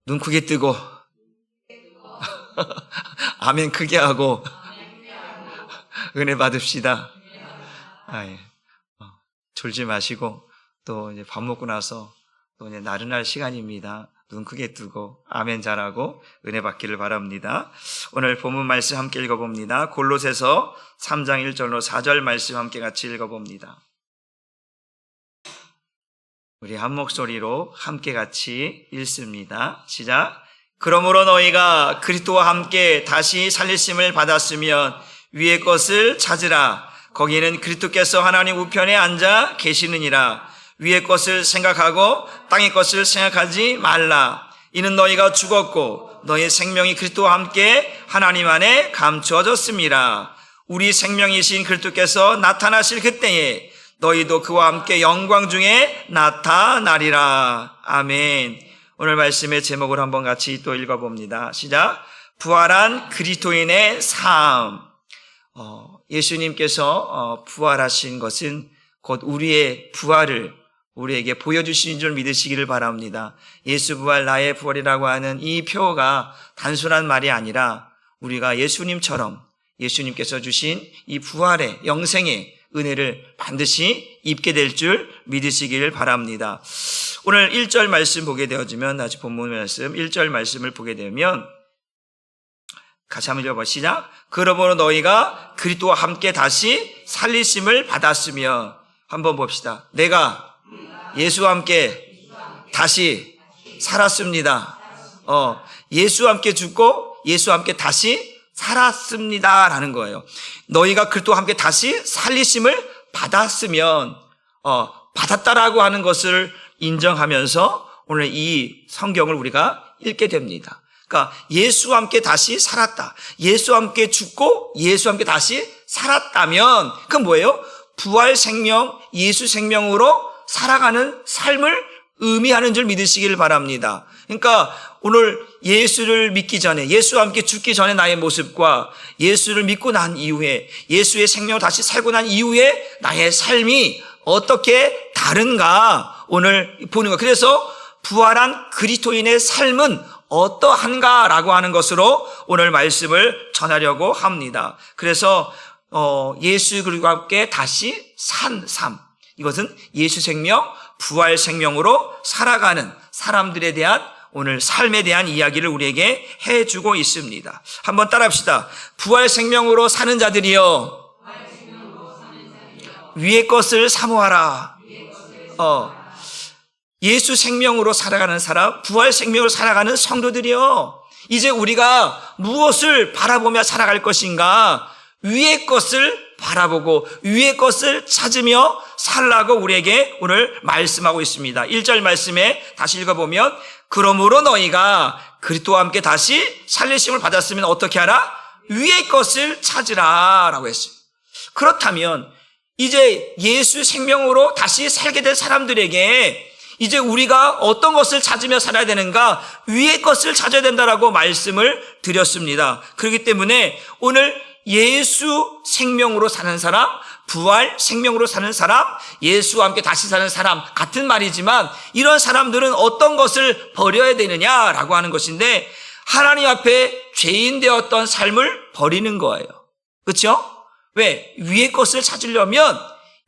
눈 크게 뜨고 아멘 크게 하고 은혜 받읍시다. 예. 졸지 마시고 또 이제 밥 먹고 나서 또 이제 나른할 시간입니다. 눈 크게 뜨고 아멘 잘하고 은혜 받기를 바랍니다. 오늘 본문 말씀 함께 읽어봅니다. 골로새서 3장 1절로 4절 말씀 함께 같이 읽어봅니다. 우리 한 목소리로 함께 같이 읽습니다. 시작. 그러므로 너희가 그리스도와 함께 다시 살리심을 받았으면 위의 것을 찾으라. 거기에는 그리스도께서 하나님 우편에 앉아 계시느니라. 위의 것을 생각하고 땅의 것을 생각하지 말라. 이는 너희가 죽었고 너희 생명이 그리스도와 함께 하나님 안에 감추어졌습니다. 우리 생명이신 그리스도께서 나타나실 그때에 너희도 그와 함께 영광 중에 나타나리라. 아멘. 오늘 말씀의 제목을 한번 같이 또 읽어봅니다. 시작. 부활한 그리스도인의 삶. 예수님께서 부활하신 것은 곧 우리의 부활을 우리에게 보여주신 줄 믿으시기를 바랍니다. 예수 부활 나의 부활이라고 하는 이 표가 단순한 말이 아니라 우리가 예수님처럼 예수님께서 주신 이 부활의 영생의 은혜를 반드시 입게 될 줄 믿으시기를 바랍니다. 오늘 1절 말씀 보게 되어지면 다시 본문 말씀 1절 말씀을 보게 되면 같이 한번 읽어봐. 시작. 그러므로 너희가 그리스도와 함께 다시 살리심을 받았으며 한번 봅시다. 내가 예수와 함께 다시 살았습니다. 예수와 함께 죽고 예수와 함께 다시 살았습니다 라는 거예요. 너희가 그리스도와 함께 다시 살리심을 받았으면 받았다라고 하는 것을 인정하면서 오늘 이 성경을 우리가 읽게 됩니다. 그러니까 예수와 함께 다시 살았다. 예수와 함께 죽고 예수와 함께 다시 살았다면 그건 뭐예요? 부활 생명, 예수 생명으로 살아가는 삶을 의미하는 줄 믿으시길 바랍니다. 그러니까 오늘 예수를 믿기 전에, 예수와 함께 죽기 전에 나의 모습과 예수를 믿고 난 이후에, 예수의 생명을 다시 살고 난 이후에 나의 삶이 어떻게 다른가 오늘 보는 거. 그래서 부활한 그리스도인의 삶은 어떠한가라고 하는 것으로 오늘 말씀을 전하려고 합니다. 그래서 예수와 함께 다시 산 삶, 이것은 예수 생명, 부활 생명으로 살아가는 사람들에 대한 오늘 삶에 대한 이야기를 우리에게 해주고 있습니다. 한번 따라합시다. 부활 생명으로 사는 자들이여 위의 것을 사모하라. 예수 생명으로 살아가는 사람, 부활 생명으로 살아가는 성도들이여, 이제 우리가 무엇을 바라보며 살아갈 것인가? 위의 것을 바라보고 위의 것을 찾으며 살라고 우리에게 오늘 말씀하고 있습니다. 1절 말씀에 다시 읽어보면 그러므로 너희가 그리스도와 함께 다시 살리심을 받았으면 어떻게 하라? 위의 것을 찾으라 라고 했어요. 그렇다면 이제 예수 생명으로 다시 살게 될 사람들에게 이제 우리가 어떤 것을 찾으며 살아야 되는가? 위의 것을 찾아야 된다라고 말씀을 드렸습니다. 그렇기 때문에 오늘 예수 생명으로 사는 사람, 부활 생명으로 사는 사람, 예수와 함께 다시 사는 사람 같은 말이지만 이런 사람들은 어떤 것을 버려야 되느냐라고 하는 것인데 하나님 앞에 죄인 되었던 삶을 버리는 거예요. 그렇죠? 왜? 위의 것을 찾으려면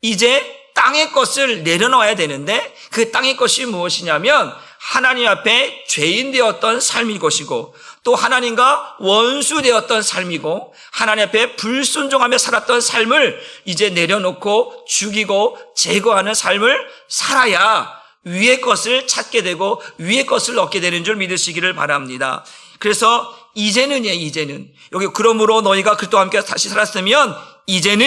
이제 땅의 것을 내려놓아야 되는데 그 땅의 것이 무엇이냐면 하나님 앞에 죄인 되었던 삶일 것이고 또 하나님과 원수 되었던 삶이고 하나님 앞에 불순종하며 살았던 삶을 이제 내려놓고 죽이고 제거하는 삶을 살아야 위의 것을 찾게 되고 위의 것을 얻게 되는 줄 믿으시기를 바랍니다. 그래서 이제는 여기 그러므로 너희가 그리스도와 함께 다시 살았으면 이제는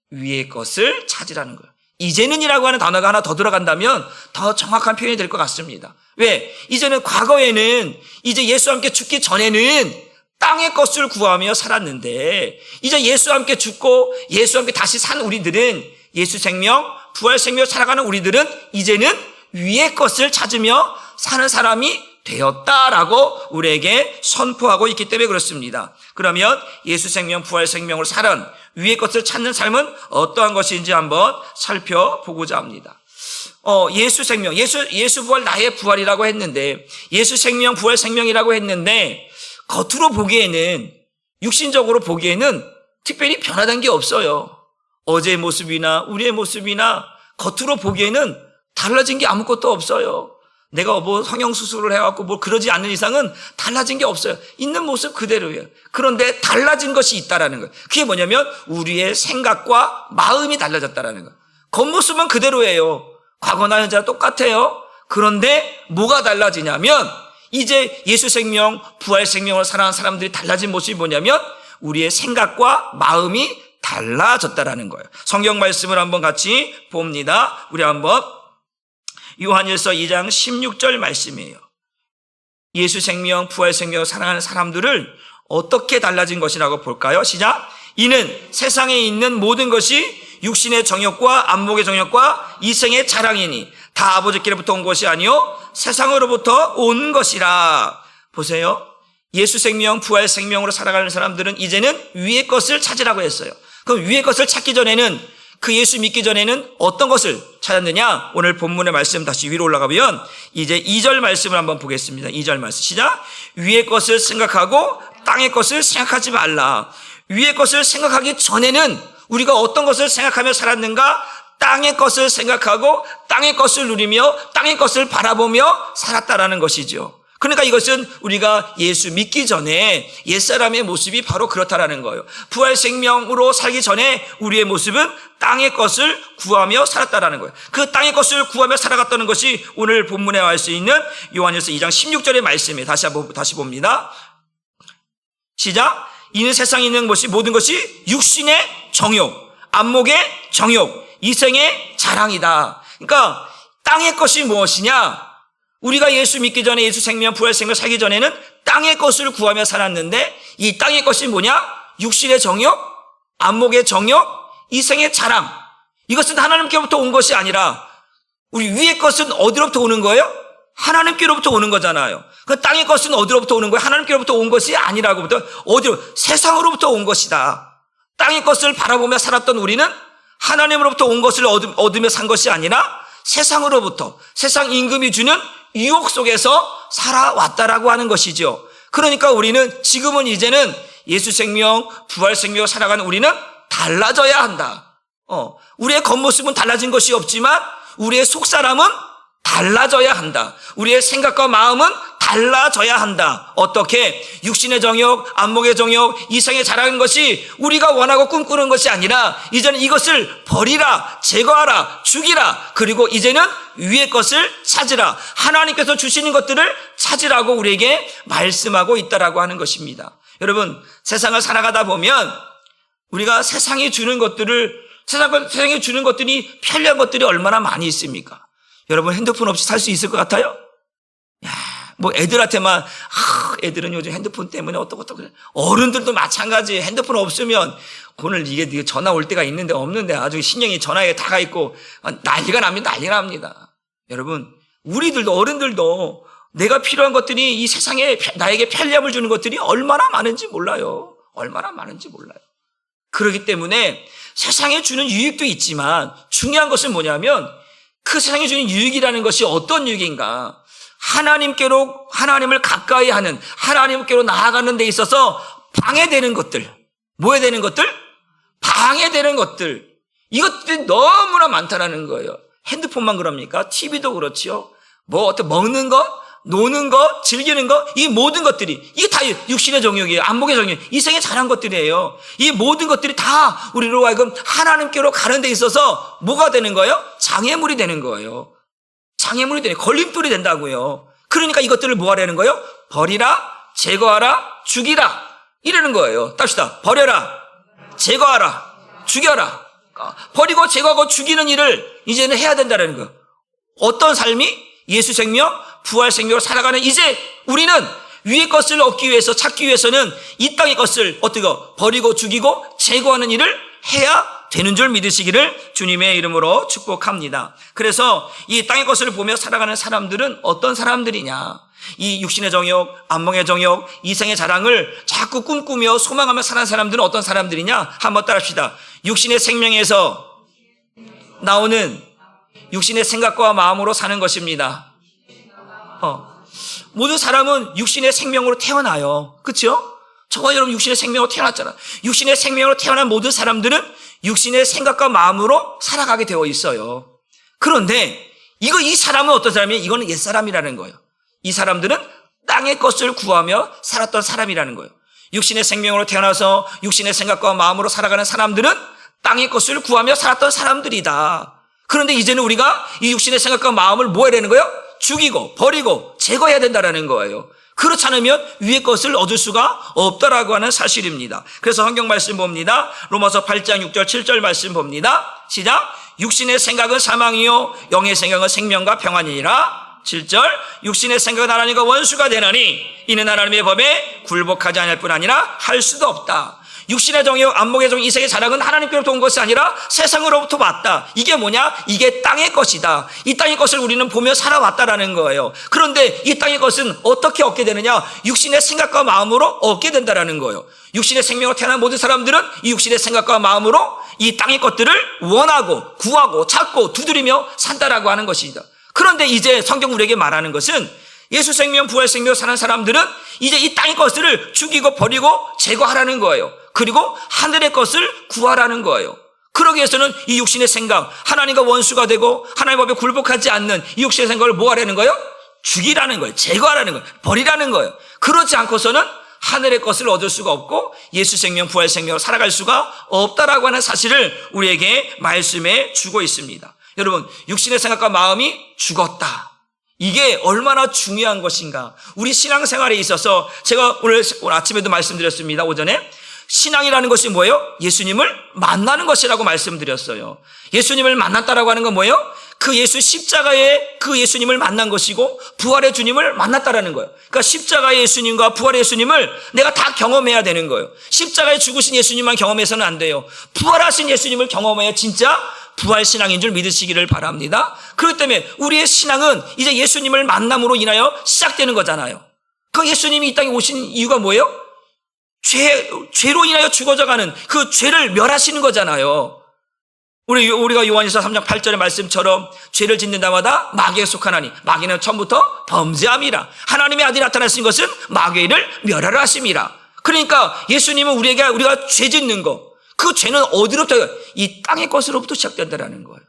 위의 것을 찾으라는 거예요. 이제는이라고 하는 단어가 하나 더 들어간다면 더 정확한 표현이 될 것 같습니다. 왜? 이제는 과거에는 이제 예수와 함께 죽기 전에는 땅의 것을 구하며 살았는데 이제 예수와 함께 죽고 예수와 함께 다시 산 우리들은 예수 생명, 부활 생명 살아가는 우리들은 이제는 위의 것을 찾으며 사는 사람이 되었다라고 우리에게 선포하고 있기 때문에 그렇습니다. 그러면 예수 생명, 부활 생명으로 살은 위의 것을 찾는 삶은 어떠한 것인지 한번 살펴보고자 합니다. 예수 생명, 예수 부활 나의 부활이라고 했는데, 예수 생명, 부활 생명이라고 했는데, 겉으로 보기에는, 육신적으로 보기에는 특별히 변화된 게 없어요. 어제의 모습이나 우리의 모습이나 겉으로 보기에는 달라진 게 아무것도 없어요. 내가 뭐 성형수술을 해갖고 뭐 그러지 않는 이상은 달라진 게 없어요. 있는 모습 그대로예요. 그런데 달라진 것이 있다라는 거예요. 그게 뭐냐면 우리의 생각과 마음이 달라졌다라는 거예요. 겉모습은 그대로예요. 과거나 현재나 똑같아요. 그런데 뭐가 달라지냐면 이제 예수 생명, 부활 생명을 살아가는 사람들이 달라진 모습이 뭐냐면 우리의 생각과 마음이 달라졌다라는 거예요. 성경 말씀을 한번 같이 봅니다. 우리 한번 요한일서 2장 16절 말씀이에요. 예수 생명, 부활 생명을 살아가는 사람들을 어떻게 달라진 것이라고 볼까요? 시작. 이는 세상에 있는 모든 것이 육신의 정욕과 안목의 정욕과 이생의 자랑이니 다 아버지께로부터 온 것이 아니요 세상으로부터 온 것이라. 보세요. 예수 생명, 부활 생명으로 살아가는 사람들은 이제는 위의 것을 찾으라고 했어요. 그럼 위의 것을 찾기 전에는 그 예수 믿기 전에는 어떤 것을 찾았느냐? 오늘 본문의 말씀 다시 위로 올라가면 이제 2절 말씀을 한번 보겠습니다. 2절 말씀 시작. 위의 것을 생각하고 땅의 것을 생각하지 말라. 위의 것을 생각하기 전에는 우리가 어떤 것을 생각하며 살았는가? 땅의 것을 생각하고 땅의 것을 누리며 땅의 것을 바라보며 살았다라는 것이죠. 그러니까 이것은 우리가 예수 믿기 전에 옛사람의 모습이 바로 그렇다라는 거예요. 부활 생명으로 살기 전에 우리의 모습은 땅의 것을 구하며 살았다라는 거예요. 그 땅의 것을 구하며 살아갔다는 것이 오늘 본문에 알 수 있는 요한일서 2장 16절의 말씀이에요. 다시 봅니다. 시작. 이는 세상에 있는 것이 모든 것이 육신의 정욕, 안목의 정욕, 이생의 자랑이다. 그러니까 땅의 것이 무엇이냐? 우리가 예수 믿기 전에 예수 생명, 부활 생명 살기 전에는 땅의 것을 구하며 살았는데 이 땅의 것이 뭐냐? 육신의 정욕, 안목의 정욕, 이생의 자랑. 이것은 하나님께로부터 온 것이 아니라 우리 위의 것은 어디로부터 오는 거예요? 하나님께로부터 오는 거잖아요. 그 땅의 것은 어디로부터 오는 거예요? 하나님께로부터 온 것이 아니라고부터 어디로? 세상으로부터 온 것이다. 땅의 것을 바라보며 살았던 우리는 하나님으로부터 온 것을 얻으며 산 것이 아니라 세상으로부터, 세상 임금이 주는 유혹 속에서 살아왔다라고 하는 것이죠. 그러니까 우리는 지금은 이제는 예수 생명, 부활 생명을 살아가는 우리는 달라져야 한다. 우리의 겉모습은 달라진 것이 없지만 우리의 속사람은 달라져야 한다. 우리의 생각과 마음은 달라져야 한다. 어떻게? 육신의 정욕, 안목의 정욕, 이생의 자랑하는 것이 우리가 원하고 꿈꾸는 것이 아니라 이제는 이것을 버리라, 제거하라, 죽이라. 그리고 이제는 위의 것을 찾으라. 하나님께서 주시는 것들을 찾으라고 우리에게 말씀하고 있다라고 하는 것입니다. 여러분, 세상을 살아가다 보면 우리가 세상이 주는 것들을, 세상이 주는 것들이 편리한 것들이 얼마나 많이 있습니까? 여러분, 핸드폰 없이 살 수 있을 것 같아요? 뭐 애들한테만 애들은 요즘 핸드폰 때문에 어떻고 그래. 어른들도 마찬가지. 핸드폰 없으면 오늘 이게 전화 올 때가 있는데 없는데 아주 신경이 전화에 다가 있고 난리가 납니다. 여러분, 우리들도 어른들도 내가 필요한 것들이 이 세상에 나에게 편리함을 주는 것들이 얼마나 많은지 몰라요. 그렇기 때문에 세상에 주는 유익도 있지만 중요한 것은 뭐냐면 그 세상에 주는 유익이라는 것이 어떤 유익인가? 하나님을 가까이 하는, 하나님께로 나아가는 데 있어서 방해되는 것들. 뭐해되는 것들? 방해되는 것들. 이것들이 너무나 많다라는 거예요. 핸드폰만 그럽니까? TV도 그렇지요. 어떤 먹는 것, 노는 것, 즐기는 것, 이 모든 것들이, 이게 다 육신의 정욕이에요. 안목의 정욕, 이생에 잘한 것들이에요. 이 모든 것들이 다 우리로 하여금 하나님께로 가는 데 있어서 뭐가 되는 거예요? 장애물이 되는 거예요. 걸림돌이 된다고요. 그러니까 이것들을 뭐 하라는 거예요? 버리라, 제거하라, 죽이라. 이러는 거예요. 답시다. 버려라, 제거하라, 죽여라. 버리고 제거하고 죽이는 일을 이제는 해야 된다는 거예요. 어떤 삶이? 예수 생명, 부활 생명으로 살아가는 이제 우리는 위의 것을 얻기 위해서, 찾기 위해서는 이 땅의 것을 어떻게 버리고 죽이고 제거하는 일을 해야 되는 줄 믿으시기를 주님의 이름으로 축복합니다. 그래서 이 땅의 것을 보며 살아가는 사람들은 어떤 사람들이냐? 이 육신의 정욕, 안목의 정욕, 이생의 자랑을 자꾸 꿈꾸며 소망하며 사는 사람들은 어떤 사람들이냐? 한번 따라합시다. 육신의 생명에서 나오는 육신의 생각과 마음으로 사는 것입니다. 모든 사람은 육신의 생명으로 태어나요. 그렇죠? 저와 여러분 육신의 생명으로 태어났잖아. 육신의 생명으로 태어난 모든 사람들은 육신의 생각과 마음으로 살아가게 되어 있어요. 그런데 이 사람은 어떤 사람이에요? 이거는 옛사람이라는 거예요. 이 사람들은 땅의 것을 구하며 살았던 사람이라는 거예요. 육신의 생명으로 태어나서 육신의 생각과 마음으로 살아가는 사람들은 땅의 것을 구하며 살았던 사람들이다. 그런데 이제는 우리가 이 육신의 생각과 마음을 뭐 해야 되는 거예요? 죽이고 버리고 제거해야 된다는 거예요. 그렇지 않으면 위의 것을 얻을 수가 없다라고 하는 사실입니다. 그래서 성경 말씀 봅니다. 로마서 8장 6절 7절 말씀 봅니다. 시작. 육신의 생각은 사망이요 영의 생각은 생명과 평안이니라. 7절. 육신의 생각은 하나님과 원수가 되나니 이는 하나님의 법에 굴복하지 않을 뿐 아니라 할 수도 없다. 육신의 정욕, 안목의 정욕, 이생의 자랑은 하나님께로부터 온 것이 아니라 세상으로부터 왔다. 이게 뭐냐? 이게 땅의 것이다. 이 땅의 것을 우리는 보며 살아왔다라는 거예요. 그런데 이 땅의 것은 어떻게 얻게 되느냐? 육신의 생각과 마음으로 얻게 된다라는 거예요. 육신의 생명으로 태어난 모든 사람들은 이 육신의 생각과 마음으로 이 땅의 것들을 원하고 구하고 찾고 두드리며 산다라고 하는 것입니다. 그런데 이제 성경 우리에게 말하는 것은 예수 생명, 부활 생명으로 사는 사람들은 이제 이 땅의 것들을 죽이고 버리고 제거하라는 거예요. 그리고 하늘의 것을 구하라는 거예요. 그러기 위해서는 이 육신의 생각, 하나님과 원수가 되고 하나님의 법에 굴복하지 않는 이 육신의 생각을 뭐 하라는 거예요? 죽이라는 거예요. 제거하라는 거예요. 버리라는 거예요. 그렇지 않고서는 하늘의 것을 얻을 수가 없고 예수 생명, 부활 생명으로 살아갈 수가 없다라고 하는 사실을 우리에게 말씀해 주고 있습니다. 여러분, 육신의 생각과 마음이 죽었다. 이게 얼마나 중요한 것인가. 우리 신앙생활에 있어서 제가 오늘 아침에도 말씀드렸습니다. 오전에. 신앙이라는 것이 뭐예요? 예수님을 만나는 것이라고 말씀드렸어요. 예수님을 만났다라고 하는 건 뭐예요? 그 예수 십자가에 그 예수님을 만난 것이고 부활의 주님을 만났다라는 거예요. 그러니까 십자가의 예수님과 부활의 예수님을 내가 다 경험해야 되는 거예요. 십자가에 죽으신 예수님만 경험해서는 안 돼요. 부활하신 예수님을 경험해야 진짜 부활 신앙인 줄 믿으시기를 바랍니다. 그렇기 때문에 우리의 신앙은 이제 예수님을 만남으로 인하여 시작되는 거잖아요. 그 예수님이 이 땅에 오신 이유가 뭐예요? 죄로 인하여 죽어져가는 그 죄를 멸하시는 거잖아요. 우리가 요한일서 3장 8절의 말씀처럼 죄를 짓는 자마다 마귀에 속하나니 마귀는 처음부터 범죄함이라. 하나님의 아들이 나타나신 것은 마귀를 멸하려 하심이라. 그러니까 예수님은 우리가 죄 짓는 거, 그 죄는 어디로부터? 이 땅의 것으로부터 시작된다는 거예요.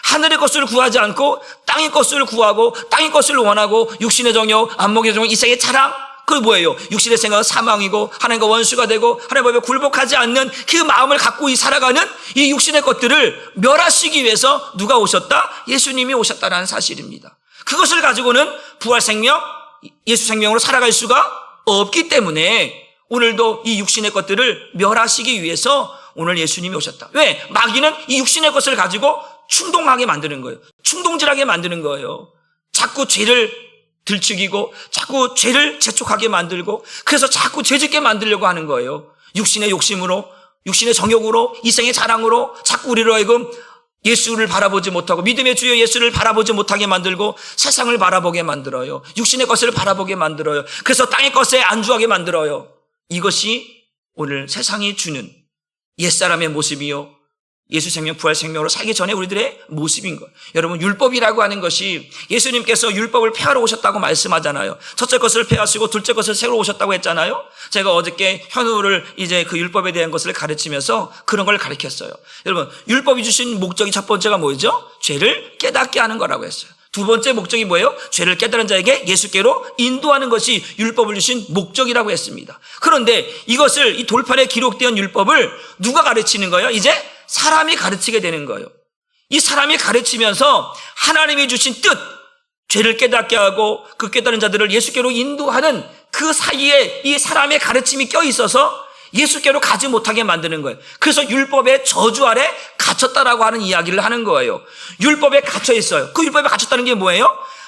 하늘의 것을 구하지 않고 땅의 것을 구하고 땅의 것을 원하고 육신의 정욕, 안목의 정욕, 이생의 자랑, 그게 뭐예요? 육신의 생각은 사망이고 하나님과 원수가 되고 하나님의 법에 굴복하지 않는 그 마음을 갖고 살아가는 이 육신의 것들을 멸하시기 위해서 누가 오셨다? 예수님이 오셨다는 사실입니다. 그것을 가지고는 부활 생명, 예수 생명으로 살아갈 수가 없기 때문에 오늘도 이 육신의 것들을 멸하시기 위해서 오늘 예수님이 오셨다. 왜? 마귀는 이 육신의 것을 가지고 충동하게 만드는 거예요. 충동질하게 만드는 거예요. 자꾸 죄를 들추기고 자꾸 죄를 재촉하게 만들고 그래서 자꾸 죄짓게 만들려고 하는 거예요. 육신의 욕심으로, 육신의 정욕으로, 이생의 자랑으로 자꾸 우리로 하여금 예수를 바라보지 못하고 믿음의 주여 예수를 바라보지 못하게 만들고 세상을 바라보게 만들어요. 육신의 것을 바라보게 만들어요. 그래서 땅의 것에 안주하게 만들어요. 이것이 오늘 세상이 주는 옛사람의 모습이요, 예수 생명, 부활 생명으로 살기 전에 우리들의 모습인 거예요. 여러분, 율법이라고 하는 것이 예수님께서 율법을 폐하러 오셨다고 말씀하잖아요. 첫째 것을 폐하시고 둘째 것을 새로 오셨다고 했잖아요. 제가 어저께 현우를 이제 그 율법에 대한 것을 가르치면서 그런 걸 가르쳤어요. 여러분, 율법이 주신 목적이 첫 번째가 뭐죠? 죄를 깨닫게 하는 거라고 했어요. 두 번째 목적이 뭐예요? 죄를 깨달은 자에게 예수께로 인도하는 것이 율법을 주신 목적이라고 했습니다. 그런데 이 돌판에 기록된 율법을 누가 가르치는 거예요? 이제 사람이 가르치게 되는 거예요. 이 사람이 가르치면서 하나님이 주신 뜻, 죄를 깨닫게 하고 그 깨달은 자들을 예수께로 인도하는 그 사이에 이 사람의 가르침이 껴있어서 예수께로 가지 못하게 만드는 거예요. 그래서 율법의 저주 아래 갇혔다라고 하는 이야기를 하는 거예요. 율법에 갇혀 있어요. 그 율법에 갇혔다는 게 뭐예요?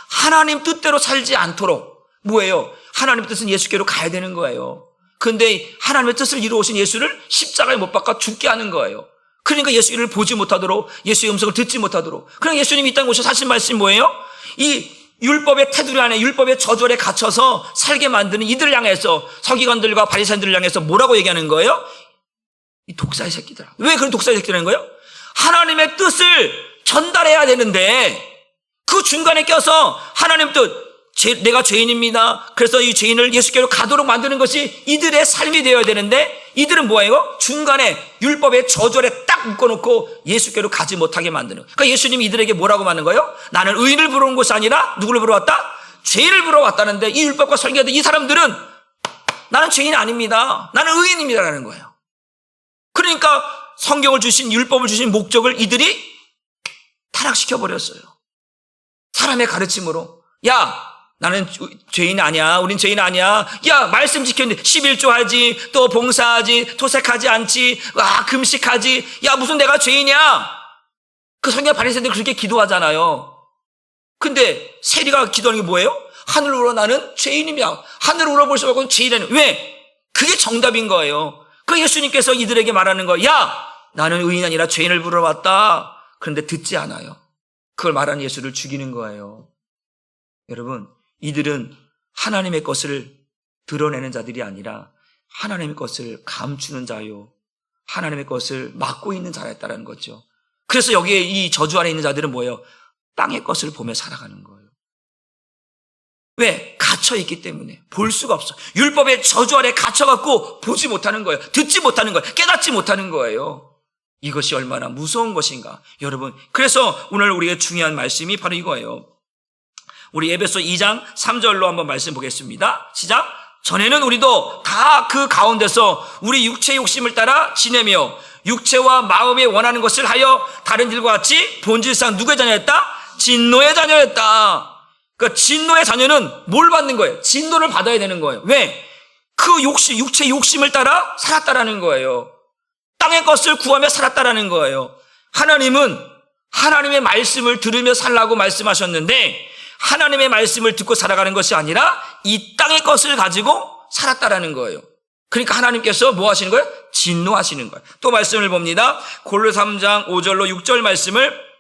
하나님 뜻대로 살지 않도록 뭐예요? 하나님의 뜻은 예수께로 가야 되는 거예요. 그런데 하나님의 뜻을 이루어오신 예수를 십자가에 못 박아 죽게 하는 거예요. 그러니까 예수를 보지 못하도록, 예수의 음성을 듣지 못하도록. 그러니까 예수님이 이 땅에 오셔서 하신 말씀이 뭐예요? 이 율법의 테두리 안에, 율법의 저주 아래 갇혀서 살게 만드는 이들을 향해서, 서기관들과 바리새인들을 향해서 뭐라고 얘기하는 거예요? 이 독사의 새끼들. 왜 그런 독사의 새끼라는 거예요? 하나님의 뜻을 전달해야 되는데 그 중간에 껴서 하나님 뜻, 내가 죄인입니다. 그래서 이 죄인을 예수께로 가도록 만드는 것이 이들의 삶이 되어야 되는데 이들은 뭐예요? 중간에 율법의 저절에 딱 묶어놓고 예수께로 가지 못하게 만드는. 그러니까 예수님이 이들에게 뭐라고 말하는 거예요? 나는 의인을 부러 온 것이 아니라 누구를 부러 왔다? 죄인을 부러 왔다는데 이 율법과 설교하던 이 사람들은 나는 죄인 아닙니다. 나는 의인입니다라는 거예요. 그러니까 성경을 주신, 율법을 주신 목적을 이들이 타락시켜버렸어요. 사람의 가르침으로. 야, 나는 죄인 아니야. 우린 죄인 아니야. 야, 말씀 지켰는데 11조 하지, 또 봉사하지, 토색하지 않지, 금식하지. 야, 무슨 내가 죄인이야. 그 성경 바리새인들 그렇게 기도하잖아요. 근데 세리가 기도하는 게 뭐예요? 하늘을 우러 나는 죄인이야. 하늘을 우러볼 수 없고 죄인이라는. 왜? 그게 정답인 거예요. 그 예수님께서 이들에게 말하는 거야. 야, 나는 의인 아니라 죄인을 부르러 왔다. 그런데 듣지 않아요. 그걸 말하는 예수를 죽이는 거예요. 여러분, 이들은 하나님의 것을 드러내는 자들이 아니라 하나님의 것을 감추는 자요, 하나님의 것을 막고 있는 자였다는 거죠. 그래서 여기에 이 저주 안에 있는 자들은 뭐예요? 땅의 것을 보며 살아가는 거예요. 왜? 갇혀있기 때문에 볼 수가 없어. 율법의 저주 아래 갇혀갖고 보지 못하는 거예요. 듣지 못하는 거예요. 깨닫지 못하는 거예요. 이것이 얼마나 무서운 것인가. 여러분, 그래서 오늘 우리에게 중요한 말씀이 바로 이거예요. 우리 에베소 2장 3절로 한번 말씀 보겠습니다. 시작. 전에는 우리도 다 그 가운데서 우리 육체의 욕심을 따라 지내며 육체와 마음에 원하는 것을 하여 다른 일과 같이 본질상 누구의 자녀였다? 진노의 자녀였다. 그러니까 진노의 자녀는 뭘 받는 거예요? 진노를 받아야 되는 거예요. 왜? 그 육체의 욕심을 따라 살았다라는 거예요. 땅의 것을 구하며 살았다라는 거예요. 하나님은 하나님의 말씀을 들으며 살라고 말씀하셨는데 하나님의 말씀을 듣고 살아가는 것이 아니라 이 땅의 것을 가지고 살았다라는 거예요. 그러니까 하나님께서 뭐 하시는 거예요? 진노하시는 거예요. 또 말씀을 봅니다. 골로새 3장 5절로 6절 말씀을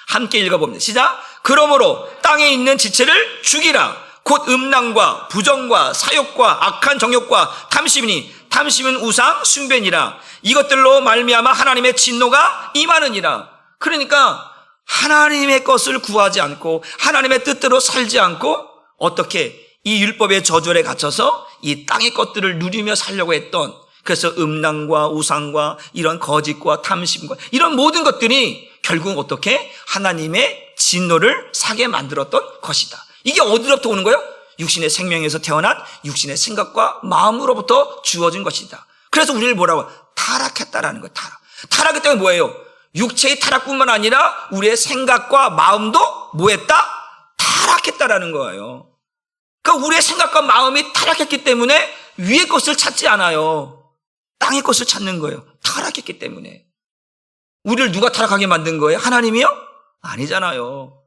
함께 읽어봅니다. 시작. 그러므로 땅에 있는 지체를 죽이라. 곧 음란과 부정과 사욕과 악한 정욕과 탐심이니 탐심은 우상 숭배니라. 이것들로 말미암아 하나님의 진노가 임하느니라. 그러니까 하나님의 것을 구하지 않고 하나님의 뜻대로 살지 않고 어떻게 이 율법의 저절에 갇혀서 이 땅의 것들을 누리며 살려고 했던, 그래서 음란과 우상과 이런 거짓과 탐심과 이런 모든 것들이 결국 어떻게 하나님의 진노를 사게 만들었던 것이다. 이게 어디로부터 오는 거예요? 육신의 생명에서 태어난 육신의 생각과 마음으로부터 주어진 것이다. 그래서 우리를 뭐라고? 타락했다라는 거예요. 타락이 때문에 뭐예요? 육체의 타락뿐만 아니라 우리의 생각과 마음도 뭐했다? 타락했다라는 거예요. 그러니까 우리의 생각과 마음이 타락했기 때문에 위의 것을 찾지 않아요. 땅의 것을 찾는 거예요. 타락했기 때문에. 우리를 누가 타락하게 만든 거예요? 하나님이요? 아니잖아요.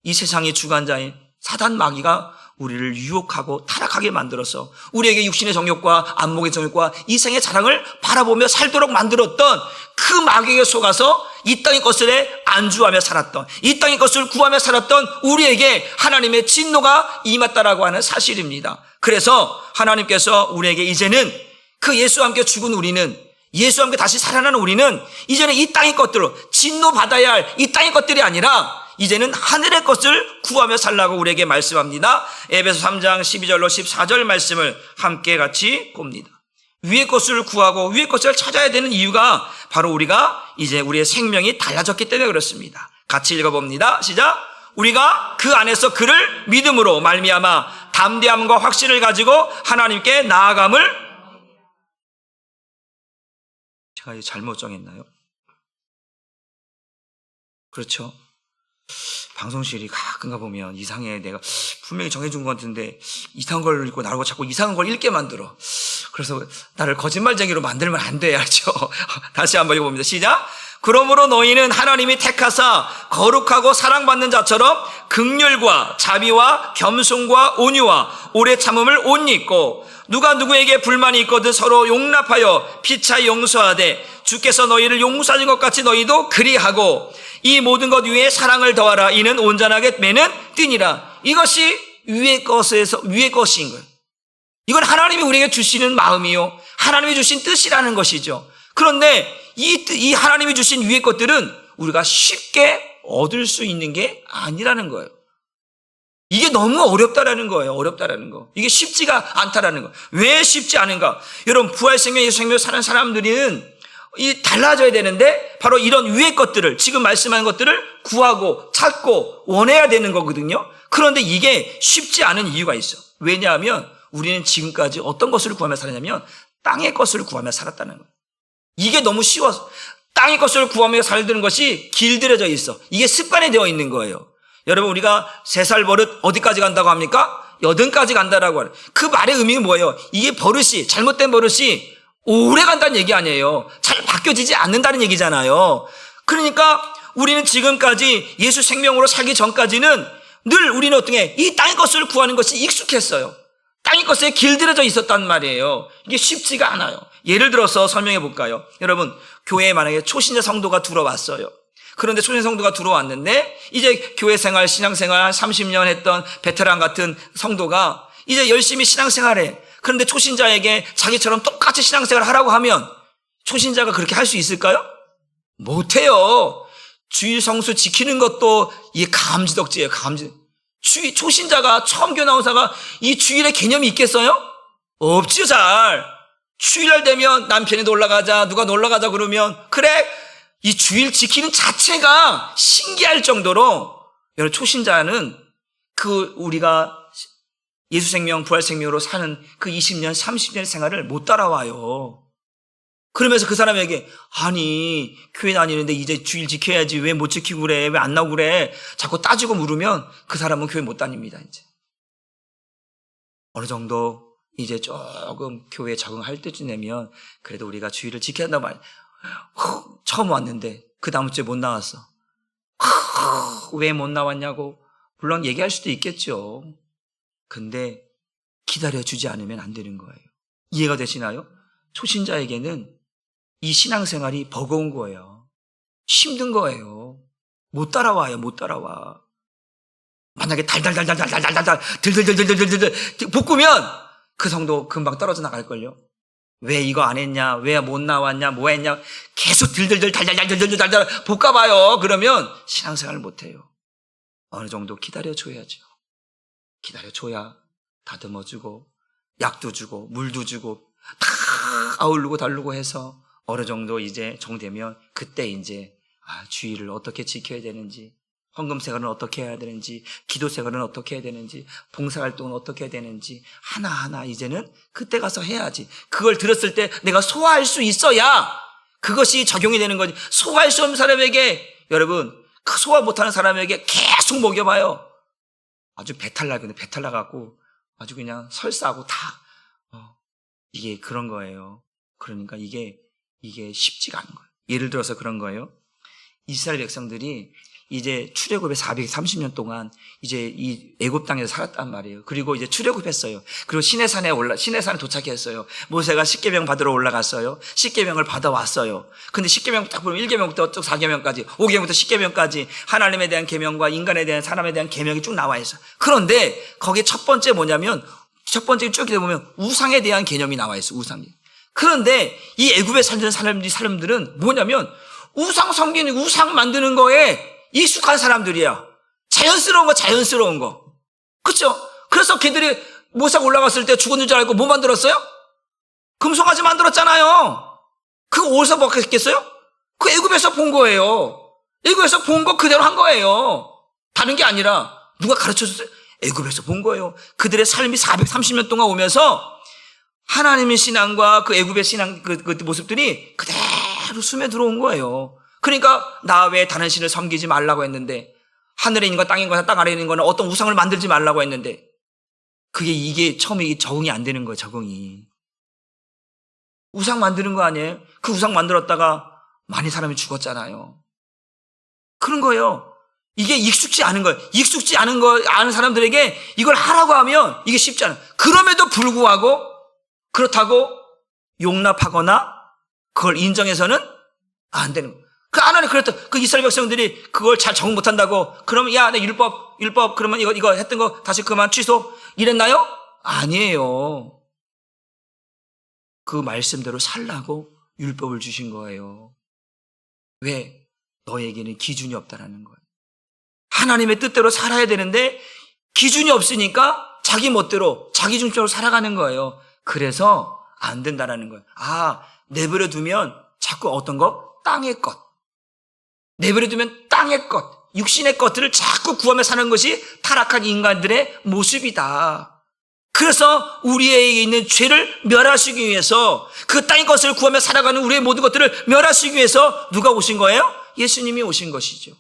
이 세상의 주관자인 사단 마귀가 우리를 유혹하고 타락하게 만들어서 우리에게 육신의 정욕과 안목의 정욕과 이생의 자랑을 바라보며 살도록 만들었던 그 마귀에게 속아서 이 땅의 것을 안주하며 살았던, 이 땅의 것을 구하며 살았던 우리에게 하나님의 진노가 임했다라고 하는 사실입니다. 그래서 하나님께서 우리에게 이제는 그 예수와 함께 죽은 우리는, 예수와 함께 다시 살아나는 우리는 이제는 이 땅의 것들로 진노받아야 할 이 땅의 것들이 아니라 이제는 하늘의 것을 구하며 살라고 우리에게 말씀합니다. 에베소 3장 12절로 14절 말씀을 함께 같이 봅니다. 위의 것을 구하고 위의 것을 찾아야 되는 이유가 바로 우리가 이제 우리의 생명이 달라졌기 때문에 그렇습니다. 같이 읽어봅니다. 시작. 우리가 그 안에서 그를 믿음으로 말미암아 담대함과 확신을 가지고 하나님께 나아감을. 제가 이거 잘못 정했나요? 그렇죠. 방송실이 가끔가 보면 이상해. 내가 분명히 정해준 것 같은데 이상한 걸 읽고 나라고 자꾸 이상한 걸 읽게 만들어. 그래서 나를 거짓말쟁이로 만들면 안 돼야죠. 다시 한번 읽어봅니다. 시작. 그러므로 너희는 하나님이 택하사 거룩하고 사랑받는 자처럼 긍휼과 자비와 겸손과 온유와 오래 참음을 옷 입고 누가 누구에게 불만이 있거든 서로 용납하여 피차이 용서하되 주께서 너희를 용서하신 것 같이 너희도 그리하고 이 모든 것 위에 사랑을 더하라. 이는 온전하게 매는 띠니라. 이것이 위의 것인 거예요. 이건 하나님이 우리에게 주시는 마음이요, 하나님이 주신 뜻이라는 것이죠. 그런데 이 하나님이 주신 위의 것들은 우리가 쉽게 얻을 수 있는 게 아니라는 거예요. 이게 너무 어렵다라는 거예요. 어렵다라는 거. 이게 쉽지가 않다라는 거. 왜 쉽지 않은가? 여러분, 부활생명, 예수생명 사는 사람들은 달라져야 되는데 바로 이런 위의 것들을, 지금 말씀하는 것들을 구하고 찾고 원해야 되는 거거든요. 그런데 이게 쉽지 않은 이유가 있어. 왜냐하면 우리는 지금까지 어떤 것을 구하며 살았냐면 땅의 것을 구하며 살았다는 거예요. 이게 너무 쉬워서 땅의 것을 구하며 살던 것이 길들여져 있어. 이게 습관이 되어 있는 거예요. 여러분, 우리가 3살 버릇 어디까지 간다고 합니까? 80까지 간다라고 하는. 그 말의 의미는 뭐예요? 이게 버릇이, 잘못된 버릇이 오래 간다는 얘기 아니에요. 잘 바뀌어지지 않는다는 얘기잖아요. 그러니까 우리는 지금까지 예수 생명으로 살기 전까지는 늘 우리는 어떻게 이 땅의 것을 구하는 것이 익숙했어요. 땅의 것에 길들여져 있었단 말이에요. 이게 쉽지가 않아요. 예를 들어서 설명해 볼까요? 여러분, 교회에 만약에 초신자 성도가 들어왔어요. 그런데 초신자 성도가 들어왔는데 이제 교회 생활, 신앙생활 한 30년 했던 베테랑 같은 성도가 이제 열심히 신앙생활해. 그런데 초신자에게 자기처럼 똑같이 신앙생활을 하라고 하면 초신자가 그렇게 할 수 있을까요? 못해요. 주일 성수 지키는 것도 이게 감지덕지예요. 초신자가 처음 교회 나온 사가 이 주일의 개념이 있겠어요? 없지요. 잘 주일날 되면 남편이 놀러가자, 누가 놀러가자 그러면 그래, 이 주일 지키는 자체가 신기할 정도로 여러분, 초신자는 우리가 예수생명, 부활생명으로 사는 그 20년, 30년 생활을 못 따라와요. 그러면서 그 사람에게 아니 교회 다니는데 이제 주일 지켜야지 왜 못 지키고 그래, 왜 안 나오고 그래 자꾸 따지고 물으면 그 사람은 교회 못 다닙니다. 이제 어느 정도 이제 조금 교회에 적응할 때쯤 되면 그래도 우리가 주일을 지켜야 한다고 말. 처음 왔는데 그 다음 주에 못 나왔어. 왜 못 나왔냐고 물론 얘기할 수도 있겠죠. 근데 기다려주지 않으면 안 되는 거예요. 이해가 되시나요? 초신자에게는 이 신앙생활이 버거운 거예요. 힘든 거예요. 못 따라와요. 못 따라와. 만약에 달달달달달달달달 들들들들들들 볶으면 그 성도 금방 떨어져 나갈걸요. 왜 이거 안 했냐, 왜 못 나왔냐, 뭐 했냐 계속 들들들 달달달달달달 볶아봐요. 그러면 신앙생활을 못해요. 어느 정도 기다려줘야죠. 기다려줘야 다듬어주고 약도 주고 물도 주고 다 아우르고 달르고 해서 어느 정도 이제 정되면 그때 이제 주일을 어떻게 지켜야 되는지, 헌금 생활은 어떻게 해야 되는지, 기도 생활은 어떻게 해야 되는지, 봉사활동은 어떻게 해야 되는지 하나하나 이제는 그때 가서 해야지. 그걸 들었을 때 내가 소화할 수 있어야 그것이 적용이 되는 거지. 소화할 수 없는 사람에게, 여러분, 그 소화 못하는 사람에게 계속 먹여봐요. 아주 배탈 나갖고 아주 그냥 설사하고 다 이게 그런 거예요. 그러니까 이게 쉽지가 않은 거예요. 예를 들어서 그런 거예요. 이스라엘 백성들이 이제 출애굽에 430년 동안 이제 이 애굽 땅에서 살았단 말이에요. 그리고 이제 출애굽했어요. 그리고 시내산에 도착했어요. 모세가 십계명 받으러 올라갔어요. 십계명을 받아왔어요. 근데 십계명 딱 보면 1계명부터 쭉 4계명까지, 5계명부터 10계명까지 하나님에 대한 계명과 인간에 대한, 사람에 대한 계명이 쭉 나와 있어요. 그런데 거기에 첫 번째 뭐냐면, 첫 번째 쭉 보면 우상에 대한 개념이 나와 있어요. 우상이. 그런데 이 애굽에 살던 사람들은 뭐냐면 우상 섬기는, 우상 만드는 거에 익숙한 사람들이야. 자연스러운 거. 그렇죠? 그래서 걔들이 모세가 올라갔을 때 죽었는 줄 알고 뭐 만들었어요? 금송아지 만들었잖아요. 그거 어디서 먹겠어요? 그 애굽에서 본 거예요. 애굽에서 본 거 그대로 한 거예요. 다른 게 아니라 누가 가르쳐줬어요? 애굽에서 본 거예요. 그들의 삶이 430년 동안 오면서 하나님의 신앙과 그 애굽의 신앙 그 모습들이 그대로 숨에 들어온 거예요. 그러니까 나 외에 다른 신을 섬기지 말라고 했는데, 하늘에 있는 거 땅에 있는 거 땅 아래에 있는 거는 어떤 우상을 만들지 말라고 했는데, 이게 처음에 적응이 안 되는 거예요. 적응이. 우상 만드는 거 아니에요? 그 우상 만들었다가 많은 사람이 죽었잖아요. 그런 거예요. 이게 익숙지 않은 거예요. 익숙지 않은 거 아는 사람들에게 이걸 하라고 하면 이게 쉽지 않아요. 그럼에도 불구하고 그렇다고 용납하거나 그걸 인정해서는 안 되는 거예요. 그 하나님 그랬다. 그 이스라엘 백성들이 그걸 잘 적응 못한다고 그러면 야, 내 율법 그러면 이거 했던 거 다시 그만 취소 이랬나요? 아니에요. 그 말씀대로 살라고 율법을 주신 거예요. 왜? 너에게는 기준이 없다라는 거예요. 하나님의 뜻대로 살아야 되는데 기준이 없으니까 자기 멋대로 자기 중심으로 살아가는 거예요. 그래서 안 된다라는 거예요. 내버려 두면 자꾸 어떤 것? 땅의 것. 내버려 두면 땅의 것, 육신의 것들을 자꾸 구하며 사는 것이 타락한 인간들의 모습이다. 그래서 우리에게 있는 죄를 멸하시기 위해서, 그 땅의 것을 구하며 살아가는 우리의 모든 것들을 멸하시기 위해서 누가 오신 거예요? 예수님이 오신 것이죠.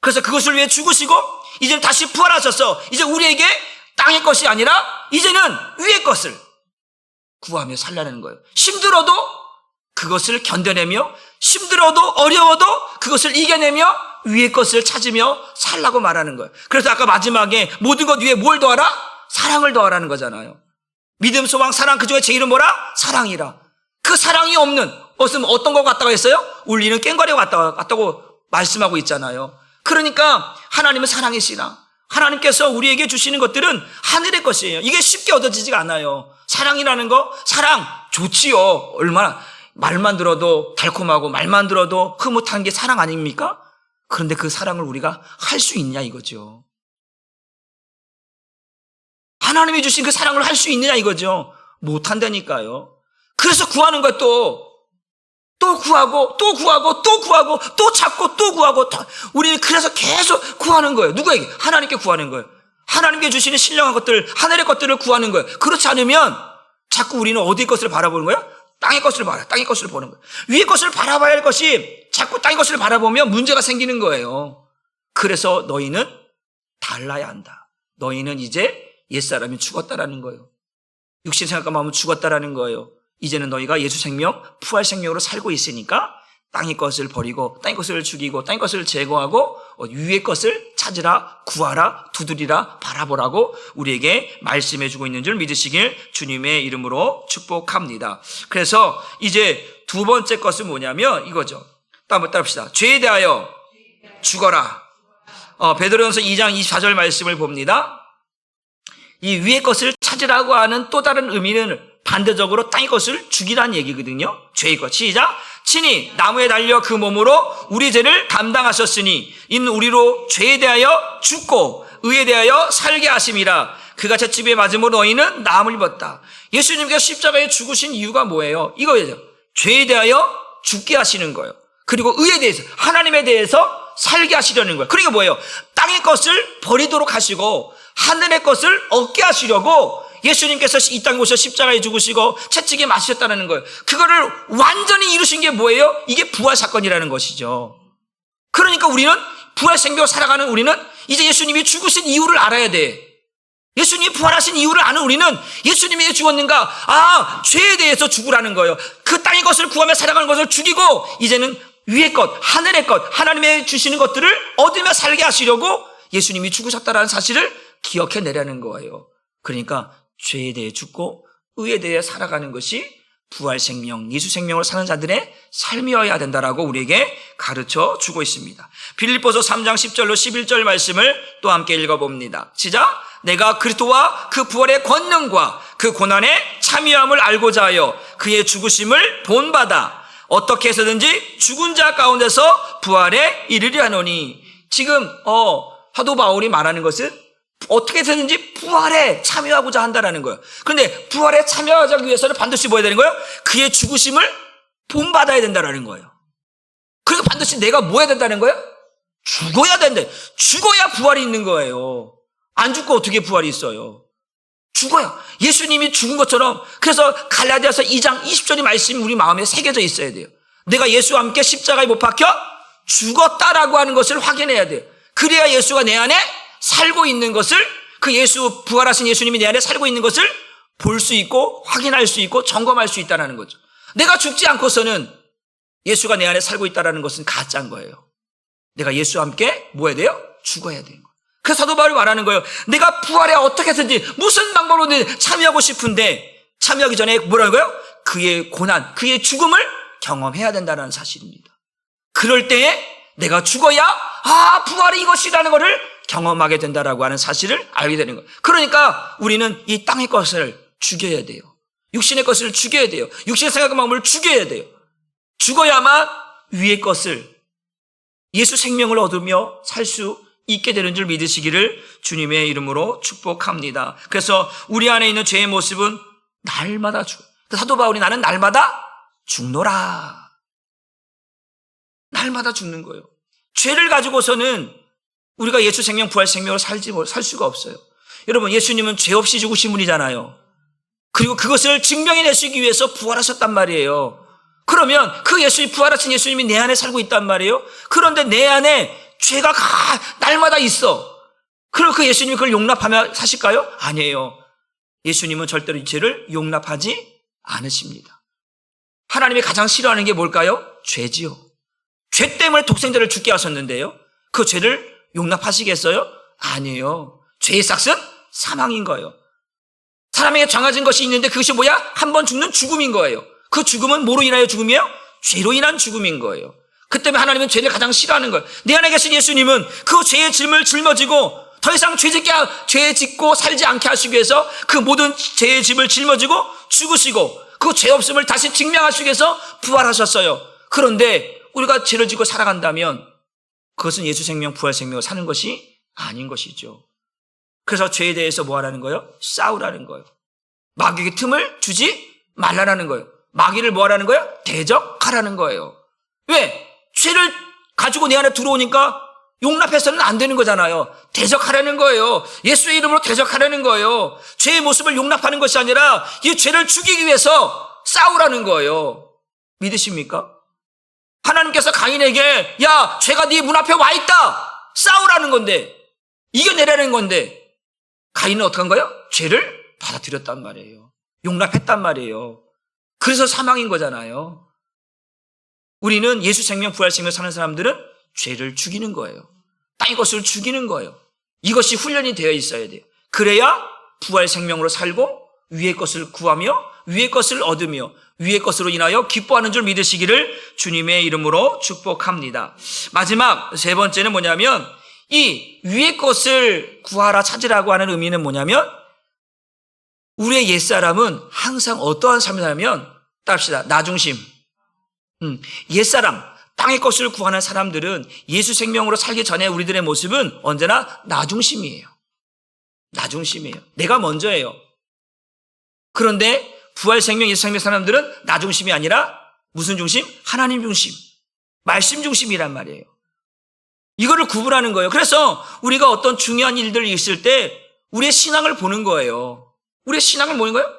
그래서 그것을 위해 죽으시고 이제는 다시 부활하셔서 이제 우리에게 땅의 것이 아니라 이제는 위의 것을 구하며 살라는 거예요. 힘들어도 그것을 견뎌내며, 힘들어도 어려워도 그것을 이겨내며 위의 것을 찾으며 살라고 말하는 거예요. 그래서 아까 마지막에 모든 것 위에 뭘 더하라? 사랑을 더하라는 거잖아요. 믿음, 소망, 사랑, 그 중에 제일은 뭐라? 사랑이라. 그 사랑이 없는 어떤 것 같다고 했어요? 울리는 꽹과리 같다고 말씀하고 있잖아요. 그러니까 하나님은 사랑이시라. 하나님께서 우리에게 주시는 것들은 하늘의 것이에요. 이게 쉽게 얻어지지가 않아요. 사랑이라는 거, 사랑 좋지요. 얼마나 말만 들어도 달콤하고 말만 들어도 흐뭇한 게 사랑 아닙니까? 그런데 그 사랑을 우리가 할 수 있냐 이거죠. 하나님이 주신 그 사랑을 할 수 있느냐 이거죠. 못한다니까요. 그래서 구하는 것도 또 구하고 또 구하고 또 구하고 또 찾고 또 구하고, 우리는 그래서 계속 구하는 거예요. 누구에게? 하나님께 구하는 거예요. 하나님께 주시는 신령한 것들, 하늘의 것들을 구하는 거예요. 그렇지 않으면 자꾸 우리는 어디의 것을 바라보는 거예요? 땅의 것을 땅의 것을 보는 거예요. 위의 것을 바라봐야 할 것이 자꾸 땅의 것을 바라보면 문제가 생기는 거예요. 그래서 너희는 달라야 한다. 너희는 이제 옛사람이 죽었다라는 거예요. 육신 생각과 마음은 죽었다라는 거예요. 이제는 너희가 예수 생명, 부활 생명으로 살고 있으니까 땅의 것을 버리고 땅의 것을 죽이고 땅의 것을 제거하고 위의 것을 찾으라, 구하라, 두드리라, 바라보라고 우리에게 말씀해 주고 있는 줄 믿으시길 주님의 이름으로 축복합니다. 그래서 이제 두 번째 것은 뭐냐면 이거죠. 한번 따라합시다. 죄에 대하여 죽어라. 베드로전서 2장 24절 말씀을 봅니다. 이 위의 것을 찾으라고 하는 또 다른 의미는 반대적으로 땅의 것을 죽이라는 얘기거든요. 죄의 것. 시작. 친히 나무에 달려 그 몸으로 우리 죄를 담당하셨으니 이는 우리로 죄에 대하여 죽고 의에 대하여 살게 하심이라. 그가 채찍에 맞음으로 너희는 나음을 입었다. 예수님께서 십자가에 죽으신 이유가 뭐예요? 이거예요. 죄에 대하여 죽게 하시는 거예요. 그리고 의에 대해서, 하나님에 대해서 살게 하시려는 거예요. 그러니까 뭐예요? 땅의 것을 버리도록 하시고 하늘의 것을 얻게 하시려고 예수님께서 이 땅에 오셔 십자가에 죽으시고 채찍에 맞으셨다는 거예요. 그거를 완전히 이루신 게 뭐예요? 이게 부활 사건이라는 것이죠. 그러니까 우리는 부활 생명으로 살아가는 우리는 이제 예수님이 죽으신 이유를 알아야 돼. 예수님이 부활하신 이유를 아는 우리는 예수님이 왜 죽었는가? 죄에 대해서 죽으라는 거예요. 그 땅의 것을 구하며 살아가는 것을 죽이고 이제는 위의 것, 하늘의 것, 하나님의 주시는 것들을 얻으며 살게 하시려고 예수님이 죽으셨다는 사실을 기억해내라는 거예요. 그러니까 죄에 대해 죽고 의에 대해 살아가는 것이 부활 생명, 예수 생명을 사는 자들의 삶이어야 된다라고 우리에게 가르쳐 주고 있습니다. 빌립보서 3장 10절로 11절 말씀을 또 함께 읽어봅니다. 시작. 내가 그리스도와 그 부활의 권능과 그 고난의 참여함을 알고자 하여 그의 죽으심을 본받아 어떻게 해서든지 죽은 자 가운데서 부활에 이르려 하노니. 지금 사도 바울이 말하는 것은 어떻게 해서든지 부활에 참여하고자 한다는 거예요. 그런데 부활에 참여하기 위해서는 반드시 뭐 해야 되는 거예요? 그의 죽으심을 본받아야 된다는 거예요. 그리고 반드시 내가 뭐 해야 된다는 거예요? 죽어야 된다. 죽어야 부활이 있는 거예요. 안 죽고 어떻게 부활이 있어요? 죽어야. 예수님이 죽은 것처럼. 그래서 갈라디아서 2장 20절의 말씀이 우리 마음에 새겨져 있어야 돼요. 내가 예수와 함께 십자가에 못 박혀 죽었다라고 하는 것을 확인해야 돼요. 그래야 예수가 내 안에 살고 있는 것을, 그 예수, 부활하신 예수님이 내 안에 살고 있는 것을 볼 수 있고 확인할 수 있고 점검할 수 있다는 거죠. 내가 죽지 않고서는 예수가 내 안에 살고 있다는 것은 가짜인 거예요. 내가 예수와 함께 뭐 해야 돼요? 죽어야 되는 거예요. 그래서 사도 바울이 말하는 거예요. 내가 부활에 어떻게 해서든지 무슨 방법으로든 참여하고 싶은데 참여하기 전에 뭐라고요? 그의 고난, 그의 죽음을 경험해야 된다는 사실입니다. 그럴 때에 내가 죽어야 부활이 이것이라는 것을 경험하게 된다라고 하는 사실을 알게 되는 거예요. 그러니까 우리는 이 땅의 것을 죽여야 돼요. 육신의 것을 죽여야 돼요. 육신의 생각과 마음을 죽여야 돼요. 죽어야만 위의 것을, 예수 생명을 얻으며 살 수 있게 되는 줄 믿으시기를 주님의 이름으로 축복합니다. 그래서 우리 안에 있는 죄의 모습은 날마다 죽어. 사도 바울이 나는 날마다 죽노라. 날마다 죽는 거예요. 죄를 가지고서는 우리가 예수 생명, 부활 생명으로 살 수가 없어요. 여러분, 예수님은 죄 없이 죽으신 분이잖아요. 그리고 그것을 증명해내시기 위해서 부활하셨단 말이에요. 그러면 그 부활하신 예수님이 내 안에 살고 있단 말이에요. 그런데 내 안에 죄가 날마다 있어. 그럼 그 예수님이 그걸 용납하며 사실까요? 아니에요. 예수님은 절대로 이 죄를 용납하지 않으십니다. 하나님이 가장 싫어하는 게 뭘까요? 죄지요. 죄 때문에 독생자를 죽게 하셨는데요. 그 죄를 용납하시겠어요? 아니에요. 죄의 삭은 사망인 거예요. 사람에게 정해진 것이 있는데 그것이 뭐야? 한 번 죽는 죽음인 거예요. 그 죽음은 뭐로 인하여 죽음이에요? 죄로 인한 죽음인 거예요. 그 때문에 하나님은 죄를 가장 싫어하는 거예요. 내 안에 계신 예수님은 그 죄의 짐을 짊어지고 더 이상 죄 짓고 살지 않게 하시기 위해서 그 모든 죄의 짐을 짊어지고 죽으시고 그 죄 없음을 다시 증명하시기 위해서 부활하셨어요. 그런데 우리가 죄를 짓고 살아간다면 그것은 예수 생명, 부활 생명으로 사는 것이 아닌 것이죠. 그래서 죄에 대해서 뭐 하라는 거예요? 싸우라는 거예요. 마귀에게 틈을 주지 말라는 거예요. 마귀를 뭐 하라는 거예요? 대적하라는 거예요. 왜? 죄를 가지고 내 안에 들어오니까 용납해서는 안 되는 거잖아요. 대적하라는 거예요. 예수의 이름으로 대적하라는 거예요. 죄의 모습을 용납하는 것이 아니라 이 죄를 죽이기 위해서 싸우라는 거예요. 믿으십니까? 하나님께서 가인에게 야, 죄가 네 문 앞에 와 있다. 싸우라는 건데, 이겨내라는 건데 가인은 어떡한 거예요? 죄를 받아들였단 말이에요. 용납했단 말이에요. 그래서 사망인 거잖아요. 우리는 예수 생명, 부활 생명 사는 사람들은 죄를 죽이는 거예요. 땅의 것을 죽이는 거예요. 이것이 훈련이 되어 있어야 돼요. 그래야 부활 생명으로 살고 위의 것을 구하며 위의 것을 얻으며 위의 것으로 인하여 기뻐하는 줄 믿으시기를 주님의 이름으로 축복합니다. 마지막 세 번째는 뭐냐면 이 위의 것을 구하라 찾으라고 하는 의미는 뭐냐면 우리의 옛사람은 항상 어떠한 삶을 살면 따릅시다. 나 중심. 옛사람, 땅의 것을 구하는 사람들은 예수 생명으로 살기 전에 우리들의 모습은 언제나 나 중심이에요. 나 중심이에요. 내가 먼저예요. 그런데 부활 생명, 예수 생명 사람들은 나 중심이 아니라 무슨 중심? 하나님 중심, 말씀 중심이란 말이에요. 이거를 구분하는 거예요. 그래서 우리가 어떤 중요한 일들이 있을 때 우리의 신앙을 보는 거예요. 우리의 신앙을 보는 거예요?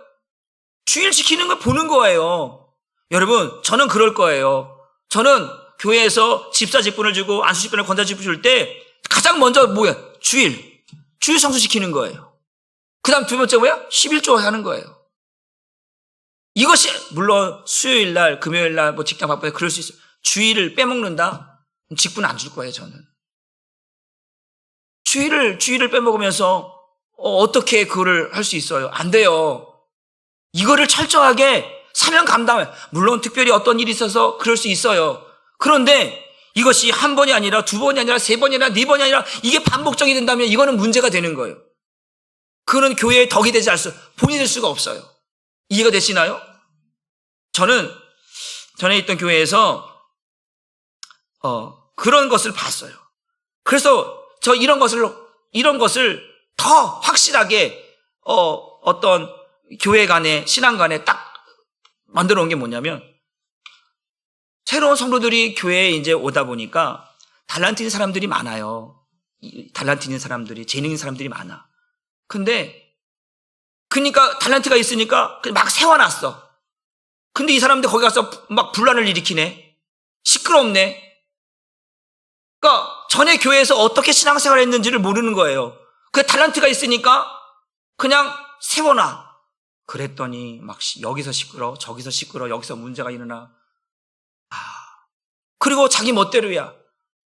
주일 지키는 걸 보는 거예요. 여러분, 저는 그럴 거예요. 저는 교회에서 집사 직분을 주고 안수 직분을 권사 직분을 줄 때 가장 먼저 뭐야? 주일 성수 지키는 거예요. 그 다음 두 번째 뭐야? 11조 하는 거예요. 이것이 물론 수요일 날, 금요일 날 뭐 직장 바쁘게 그럴 수 있어요. 주일을 빼먹는다? 직분 안 줄 거예요, 저는. 주일을 빼먹으면서 어떻게 그거를 할 수 있어요? 안 돼요. 이거를 철저하게 사명 감당해. 물론 특별히 어떤 일이 있어서 그럴 수 있어요. 그런데 이것이 한 번이 아니라 두 번이 아니라 세 번이 아니라 네 번이 아니라 이게 반복적이 된다면 이거는 문제가 되는 거예요. 그거는 교회의 덕이 되지 않을 본이 될 수가 없어요. 이해가 되시나요? 저는 전에 있던 교회에서 그런 것을 봤어요. 그래서 저 이런 것을 더 확실하게 어떤 교회 간에 신앙 간에 딱 만들어 놓은 게 뭐냐면 새로운 성도들이 교회에 이제 오다 보니까 달란트 있는 사람들이 많아요. 달란트 있는 사람들이, 재능 있는 사람들이 많아. 그러니까 달란트가 있으니까 막 세워놨어. 근데 이 사람들 거기 가서 막 분란을 일으키네. 시끄럽네. 그러니까 전에 교회에서 어떻게 신앙생활을 했는지를 모르는 거예요. 그 달란트가 있으니까 그냥 세워놔. 그랬더니 막 여기서 시끄러, 저기서 시끄러, 여기서 문제가 일어나. 그리고 자기 멋대로야.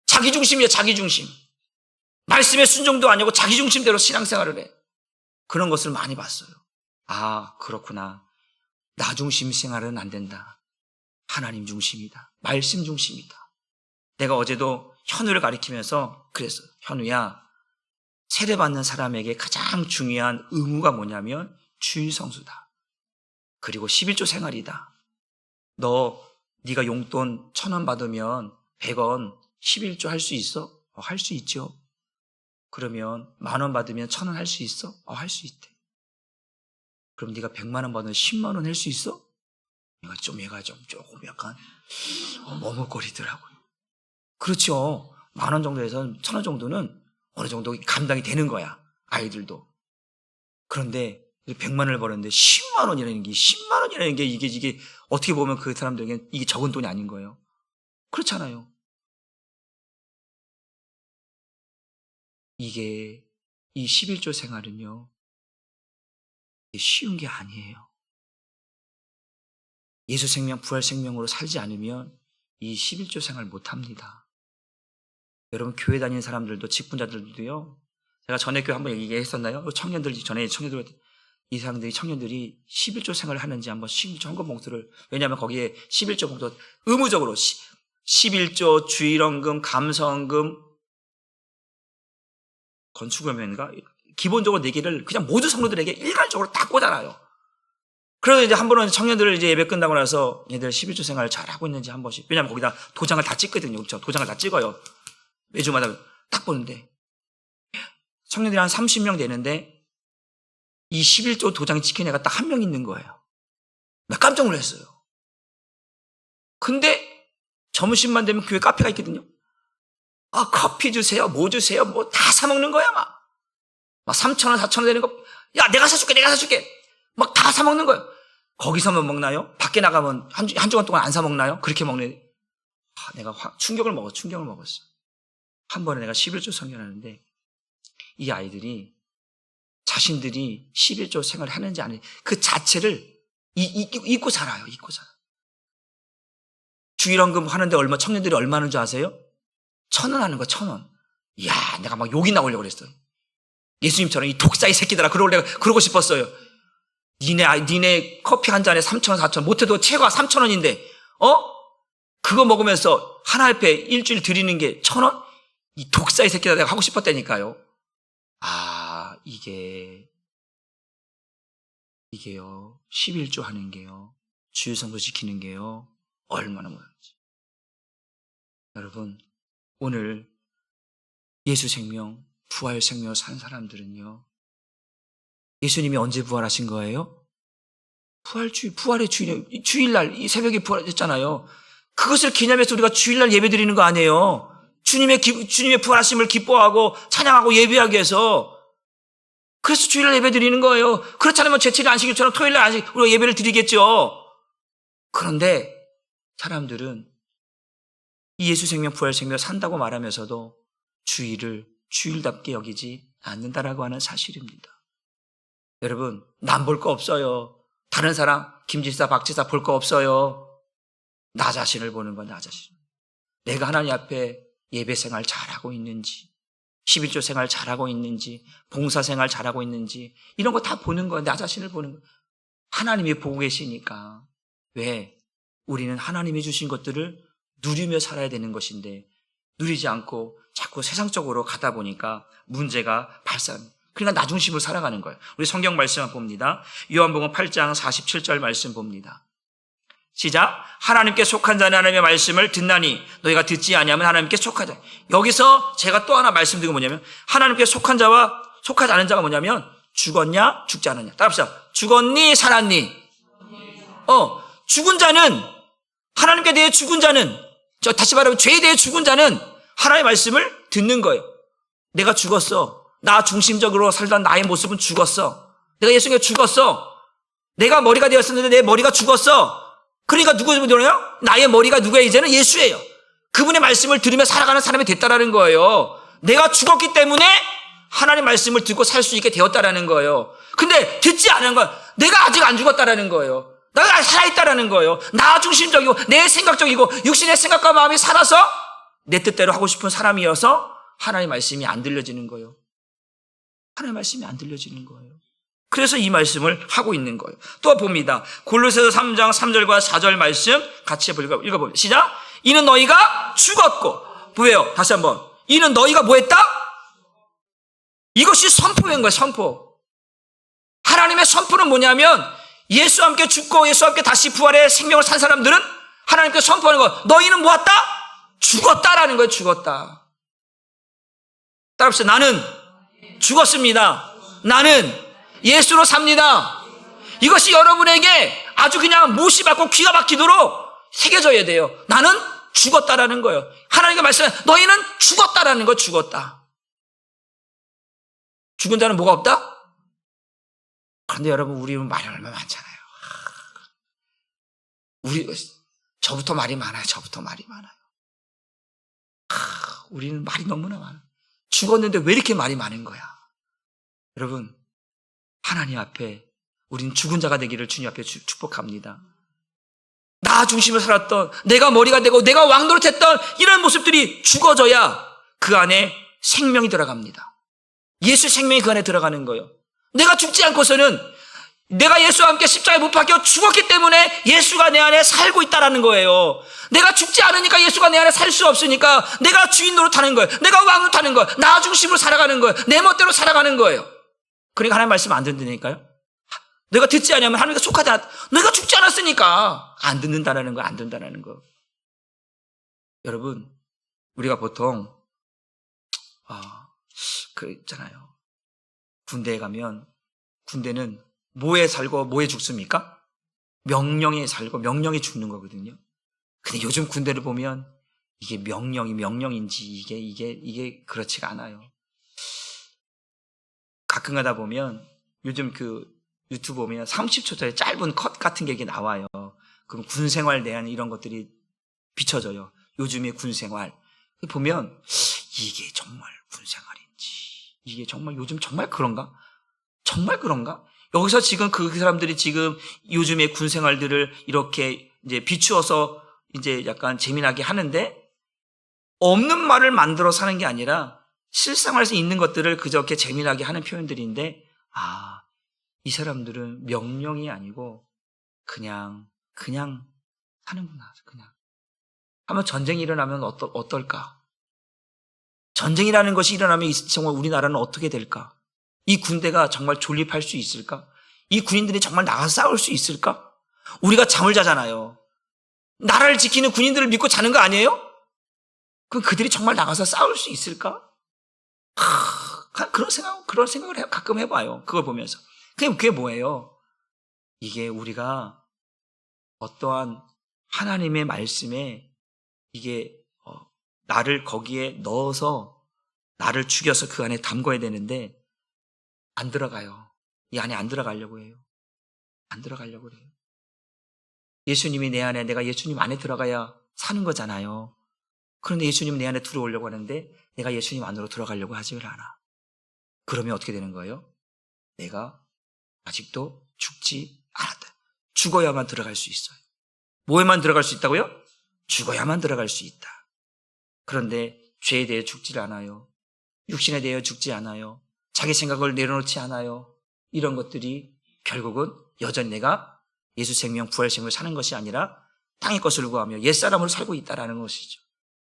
자기 중심이야, 자기 중심. 말씀의 순종도 아니고 자기 중심대로 신앙생활을 해. 그런 것을 많이 봤어요. 그렇구나. 나 중심 생활은 안 된다. 하나님 중심이다. 말씀 중심이다. 내가 어제도 현우를 가리키면서 그랬어요. 현우야, 세례받는 사람에게 가장 중요한 의무가 뭐냐면 주일 성수다. 그리고 11조 생활이다. 네가 용돈 1,000원 받으면 100원 11조 할 수 있어? 할 수 있죠. 그러면 10,000원 받으면 1,000원 할 수 있어? 할 수 있대. 그럼 네가 100만 원 받으면 10만 원 할 수 있어? 얘가 좀 조금 약간 머뭇거리더라고요. 그렇죠. 10,000원 정도에서 1,000원 정도는 어느 정도 감당이 되는 거야. 아이들도. 그런데 100만 원을 버는데 10만 원이라는 게 이게 어떻게 보면 그 사람들에게 이게 적은 돈이 아닌 거예요. 그렇잖아요. 이 11조 생활은요, 쉬운 게 아니에요. 예수 생명, 부활 생명으로 살지 않으면 이 11조 생활 못 합니다. 여러분, 교회 다니는 사람들도, 직분자들도요, 제가 전에 교회 한번 얘기했었나요? 이 사람들이 청년들이 11조 생활을 하는지 한번 11조 헌금 봉투를, 왜냐하면 거기에 11조 봉투 의무적으로 11조 주일헌금, 감사헌금, 건축금인가? 기본적으로 4개를 그냥 모두 성도들에게 일괄적으로 다 꽂아놔요. 그래서 이제 한 번은 청년들을 이제 예배 끝나고 나서 얘들 11조 생활을 잘 하고 있는지 한 번씩, 왜냐하면 거기다 도장을 다 찍거든요. 그렇죠? 도장을 다 찍어요. 매주마다 딱 보는데 청년들이 한 30명 되는데 이 11조 도장이 찍힌 애가 딱 1명 있는 거예요. 나 깜짝 놀랐어요. 근데 점심만 되면 교회 카페가 있거든요. 커피 주세요, 뭐 주세요, 뭐 다 사먹는 거야, 막 3,000원, 4,000원 되는 거, 야, 내가 사줄게. 막 다 사먹는 거예요. 거기서만 먹나요? 밖에 나가면 한 주간 동안 안 사먹나요? 그렇게 먹네. 내가 충격을 먹었어. 한 번에 내가 11조 성경하는데, 이 아이들이 자신들이 11조 생활을 하는지 안 하는지, 그 자체를 잊고 살아요, 주일헌금 하는데 청년들이 얼마 하는 줄 아세요? 1,000원 하는 거, 1,000원. 이야, 내가 막 욕이 나오려고 그랬어요. 예수님처럼 이 독사의 새끼들아, 그러고 싶었어요. 니네 커피 한 잔에 3,000원, 4,000원, 못해도 최고가 3,000원인데, 그거 먹으면서 하나 앞에 일주일 드리는 게 1,000원? 이 독사의 새끼들아, 내가 하고 싶었다니까요. 이게요, 11조 하는 게요, 주일성도 지키는 게요, 얼마나 많은지. 여러분, 오늘 예수 생명, 부활 생명 산 사람들은요, 예수님이 언제 부활하신 거예요? 부활의 주일날, 이 새벽에 부활했잖아요. 그것을 기념해서 우리가 주일날 예배 드리는 거 아니에요. 주님의 부활하심을 기뻐하고 찬양하고 예배하기 위해서. 그래서 주일날 예배 드리는 거예요. 그렇지 않으면 제칠 안식일처럼 토요일날 안식, 우리가 예배를 드리겠죠. 그런데 사람들은 이 예수 생명, 부활 생명 산다고 말하면서도 주일을 주일답게 여기지 않는다라고 하는 사실입니다. 여러분, 남 볼 거 없어요. 다른 사람, 김지사, 박지사 볼 거 없어요. 나 자신을 보는 거야, 나 자신. 내가 하나님 앞에 예배 생활 잘하고 있는지, 11조 생활 잘하고 있는지, 봉사 생활 잘하고 있는지, 이런 거 다 보는 거야, 나 자신을 보는 거야. 하나님이 보고 계시니까. 왜? 우리는 하나님이 주신 것들을 누리며 살아야 되는 것인데, 누리지 않고 자꾸 세상적으로 가다 보니까 문제가 발생합니다. 그러니까 나 중심으로 살아가는 거예요. 우리 성경 말씀 봅니다. 요한복음 8장 47절 말씀 봅니다. 시작. 하나님께 속한 자는 하나님의 말씀을 듣나니 너희가 듣지 아니하면 하나님께 속하자. 여기서 제가 또 하나 말씀드린 건 뭐냐면, 하나님께 속한 자와 속하지 않은 자가 뭐냐면, 죽었냐 죽지 않았냐. 따라합시다. 죽었니 살았니? 죽은 자는, 하나님께 대해 죽은 자는, 다시 말하면 죄에 대해 죽은 자는 하나님의 말씀을 듣는 거예요. 내가 죽었어. 나 중심적으로 살던 나의 모습은 죽었어. 내가 예수님께 죽었어. 내가 머리가 되었었는데 내 머리가 죽었어. 그러니까 누구예요? 나의 머리가 누구예요? 이제는 예수예요. 그분의 말씀을 들으며 살아가는 사람이 됐다라는 거예요. 내가 죽었기 때문에 하나님의 말씀을 듣고 살 수 있게 되었다라는 거예요. 근데 듣지 않은 건 내가 아직 안 죽었다라는 거예요. 내가 살아있다라는 거예요. 나 중심적이고 내 생각적이고 육신의 생각과 마음이 살아서 내 뜻대로 하고 싶은 사람이어서 하나님의 말씀이 안 들려지는 거예요. 하나님의 말씀이 안 들려지는 거예요. 그래서 이 말씀을 하고 있는 거예요. 또 봅니다. 골로새서 3장 3절과 4절 말씀 같이 읽어봅니다. 시작. 이는 너희가 죽었고, 왜요? 다시 한번. 이는 너희가 뭐 했다? 이것이 선포인 거예요, 선포. 하나님의 선포는 뭐냐면, 예수와 함께 죽고 예수와 함께 다시 부활의 생명을 산 사람들은 하나님께 선포하는 거. 너희는 뭐 했다? 죽었다라는 거예요. 죽었다. 따라합시다. 나는 죽었습니다. 나는 예수로 삽니다. 이것이 여러분에게 아주 그냥 못이 박고 귀가 박히도록 새겨져야 돼요. 나는 죽었다라는 거예요. 하나님께 말씀해, 너희는 죽었다라는 거. 죽었다. 죽은 자는 뭐가 없다? 그런데 여러분, 우리는 말이 얼마나 많잖아요. 저부터 말이 많아요. 저부터 말이 많아요. 우리는 말이 너무나 많아요. 죽었는데 왜 이렇게 말이 많은 거야? 여러분, 하나님 앞에 우린 죽은 자가 되기를 주님 앞에 축복합니다. 나 중심을 살았던, 내가 머리가 되고 내가 왕노릇했던 이런 모습들이 죽어져야 그 안에 생명이 들어갑니다. 예수 생명이 그 안에 들어가는 거예요. 내가 죽지 않고서는, 내가 예수와 함께 십자가에 못 박혀 죽었기 때문에 예수가 내 안에 살고 있다는 거예요. 내가 죽지 않으니까 예수가 내 안에 살 수 없으니까 내가 주인 노릇하는 거예요. 내가 왕 노릇하는 거예요. 나 중심으로 살아가는 거예요. 내 멋대로 살아가는 거예요. 그러니까 하나님 말씀 안 듣는다니까요. 내가 듣지 않으면 하나님께 속하지 않았다. 내가 죽지 않았으니까 안 듣는다라는 거예요. 안 듣는다라는 거. 여러분, 우리가 보통 있잖아요. 군대에 가면 군대는 뭐에 살고 뭐에 죽습니까? 명령에 살고 명령에 죽는 거거든요. 근데 요즘 군대를 보면 이게 명령인지 이게 그렇지가 않아요. 가끔 가다 보면 요즘 유튜브 보면 30초짜리 짧은 컷 같은 게 나와요. 그럼 군 생활에 대한 이런 것들이 비춰져요. 요즘의 군 생활. 보면 이게 정말 군 생활인지, 이게 정말 요즘 정말 그런가? 정말 그런가? 여기서 지금 그 사람들이 지금 요즘의 군 생활들을 이렇게 이제 비추어서 이제 약간 재미나게 하는데, 없는 말을 만들어 사는 게 아니라 실생활에서 있는 것들을 그저께 재미나게 하는 표현들인데, 이 사람들은 명령이 아니고 그냥 하는구나. 그냥. 한번 전쟁이 일어나면 어떨까? 전쟁이라는 것이 일어나면 정말 우리나라는 어떻게 될까? 이 군대가 정말 존립할 수 있을까? 이 군인들이 정말 나가서 싸울 수 있을까? 우리가 잠을 자잖아요. 나라를 지키는 군인들을 믿고 자는 거 아니에요? 그럼 그들이 정말 나가서 싸울 수 있을까? 그런 생각을 가끔 해봐요. 그걸 보면서. 그게 뭐예요? 이게 우리가 어떠한 하나님의 말씀에 이게 나를 거기에 넣어서 나를 죽여서 그 안에 담궈야 되는데 안 들어가요. 이 안에 안 들어가려고 해요. 안 들어가려고 해요. 예수님이 내 안에, 내가 예수님 안에 들어가야 사는 거잖아요. 그런데 예수님 내 안에 들어오려고 하는데 내가 예수님 안으로 들어가려고 하지를 않아. 그러면 어떻게 되는 거예요? 내가 아직도 죽지 않았다. 죽어야만 들어갈 수 있어요. 뭐에만 들어갈 수 있다고요? 죽어야만 들어갈 수 있다. 그런데 죄에 대해 죽지 않아요. 육신에 대해 죽지 않아요. 자기 생각을 내려놓지 않아요. 이런 것들이 결국은 여전히 내가 예수 생명, 부활 생명을 사는 것이 아니라 땅의 것을 구하며 옛사람으로 살고 있다는 것이죠.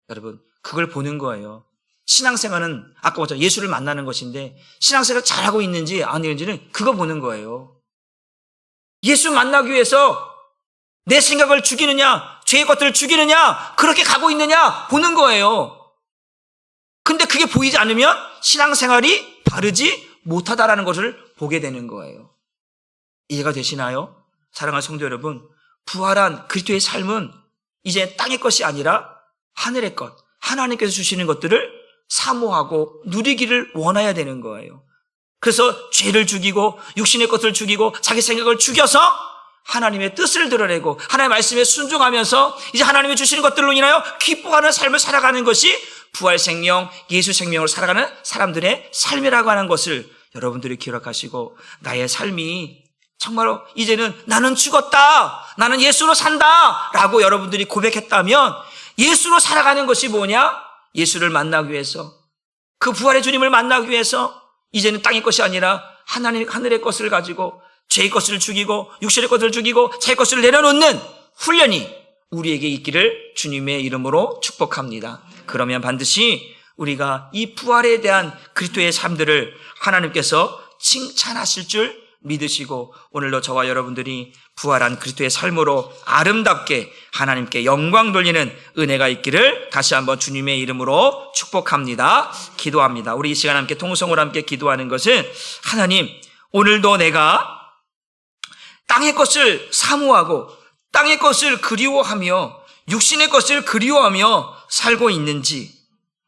여러분, 그걸 보는 거예요. 신앙생활은 아까 봤죠. 예수를 만나는 것인데 신앙생활 잘하고 있는지 아닌지는 그거 보는 거예요. 예수 만나기 위해서 내 생각을 죽이느냐, 죄의 것들을 죽이느냐, 그렇게 가고 있느냐 보는 거예요. 근데 그게 보이지 않으면 신앙생활이 바르지 못하다라는 것을 보게 되는 거예요. 이해가 되시나요? 사랑하는 성도 여러분, 부활한 그리스도의 삶은 이제 땅의 것이 아니라 하늘의 것, 하나님께서 주시는 것들을 사모하고 누리기를 원해야 되는 거예요. 그래서 죄를 죽이고 육신의 것을 죽이고 자기 생각을 죽여서 하나님의 뜻을 드러내고 하나님의 말씀에 순종하면서 이제 하나님이 주시는 것들로 인하여 기뻐하는 삶을 살아가는 것이 부활 생명, 예수 생명으로 살아가는 사람들의 삶이라고 하는 것을 여러분들이 기억하시고, 나의 삶이 정말로 이제는 나는 죽었다, 나는 예수로 산다 라고 여러분들이 고백했다면, 예수로 살아가는 것이 뭐냐? 예수를 만나기 위해서, 그 부활의 주님을 만나기 위해서 이제는 땅의 것이 아니라 하늘의 것을 가지고 죄의 것을 죽이고 육신의 것을 죽이고 자기 것을 내려놓는 훈련이 우리에게 있기를 주님의 이름으로 축복합니다. 그러면 반드시 우리가 이 부활에 대한 그리스도의 삶들을 하나님께서 칭찬하실 줄 믿으시고 오늘도 저와 여러분들이 부활한 그리스도의 삶으로 아름답게 하나님께 영광 돌리는 은혜가 있기를 다시 한번 주님의 이름으로 축복합니다. 기도합니다. 우리 이 시간 함께 통성으로 함께 기도하는 것은 하나님, 오늘도 내가 땅의 것을 사모하고 땅의 것을 그리워하며 육신의 것을 그리워하며 살고 있는지,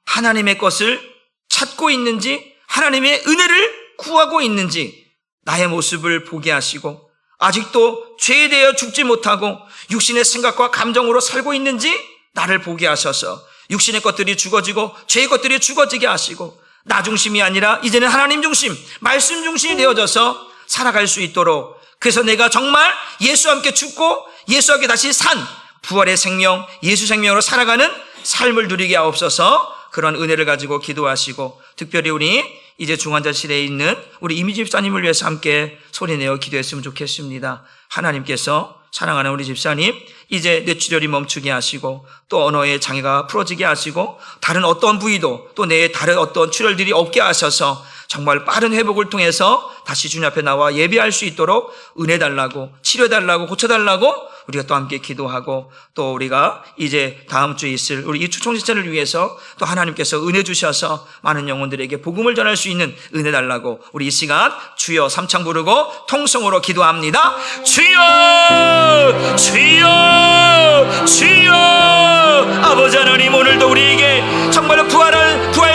하나님의 것을 찾고 있는지, 하나님의 은혜를 구하고 있는지 나의 모습을 보게 하시고, 아직도 죄에 대하여 죽지 못하고 육신의 생각과 감정으로 살고 있는지 나를 보게 하셔서 육신의 것들이 죽어지고 죄의 것들이 죽어지게 하시고 나 중심이 아니라 이제는 하나님 중심, 말씀 중심이 되어져서 살아갈 수 있도록, 그래서 내가 정말 예수와 함께 죽고 예수와 함께 다시 산 부활의 생명, 예수 생명으로 살아가는 삶을 누리게 하옵소서. 그런 은혜를 가지고 기도하시고, 특별히 우리 이제 중환자실에 있는 우리 이미지 집사님을 위해서 함께 소리내어 기도했으면 좋겠습니다. 하나님께서 사랑하는 우리 집사님, 이제 뇌출혈이 멈추게 하시고 또 언어의 장애가 풀어지게 하시고 다른 어떤 부위도 또 내 다른 어떤 출혈들이 없게 하셔서 정말 빠른 회복을 통해서 다시 주님 앞에 나와 예배할 수 있도록 은혜 달라고, 치료해 달라고, 고쳐 달라고 우리가 또 함께 기도하고, 또 우리가 이제 다음 주에 있을 우리 이 초청지체를 위해서 또 하나님께서 은혜 주셔서 많은 영혼들에게 복음을 전할 수 있는 은혜 달라고 우리 이 시간 주여 삼창 부르고 통성으로 기도합니다. 주여, 주여, 주여. 아버지 하나님, 오늘도 우리에게 정말 부활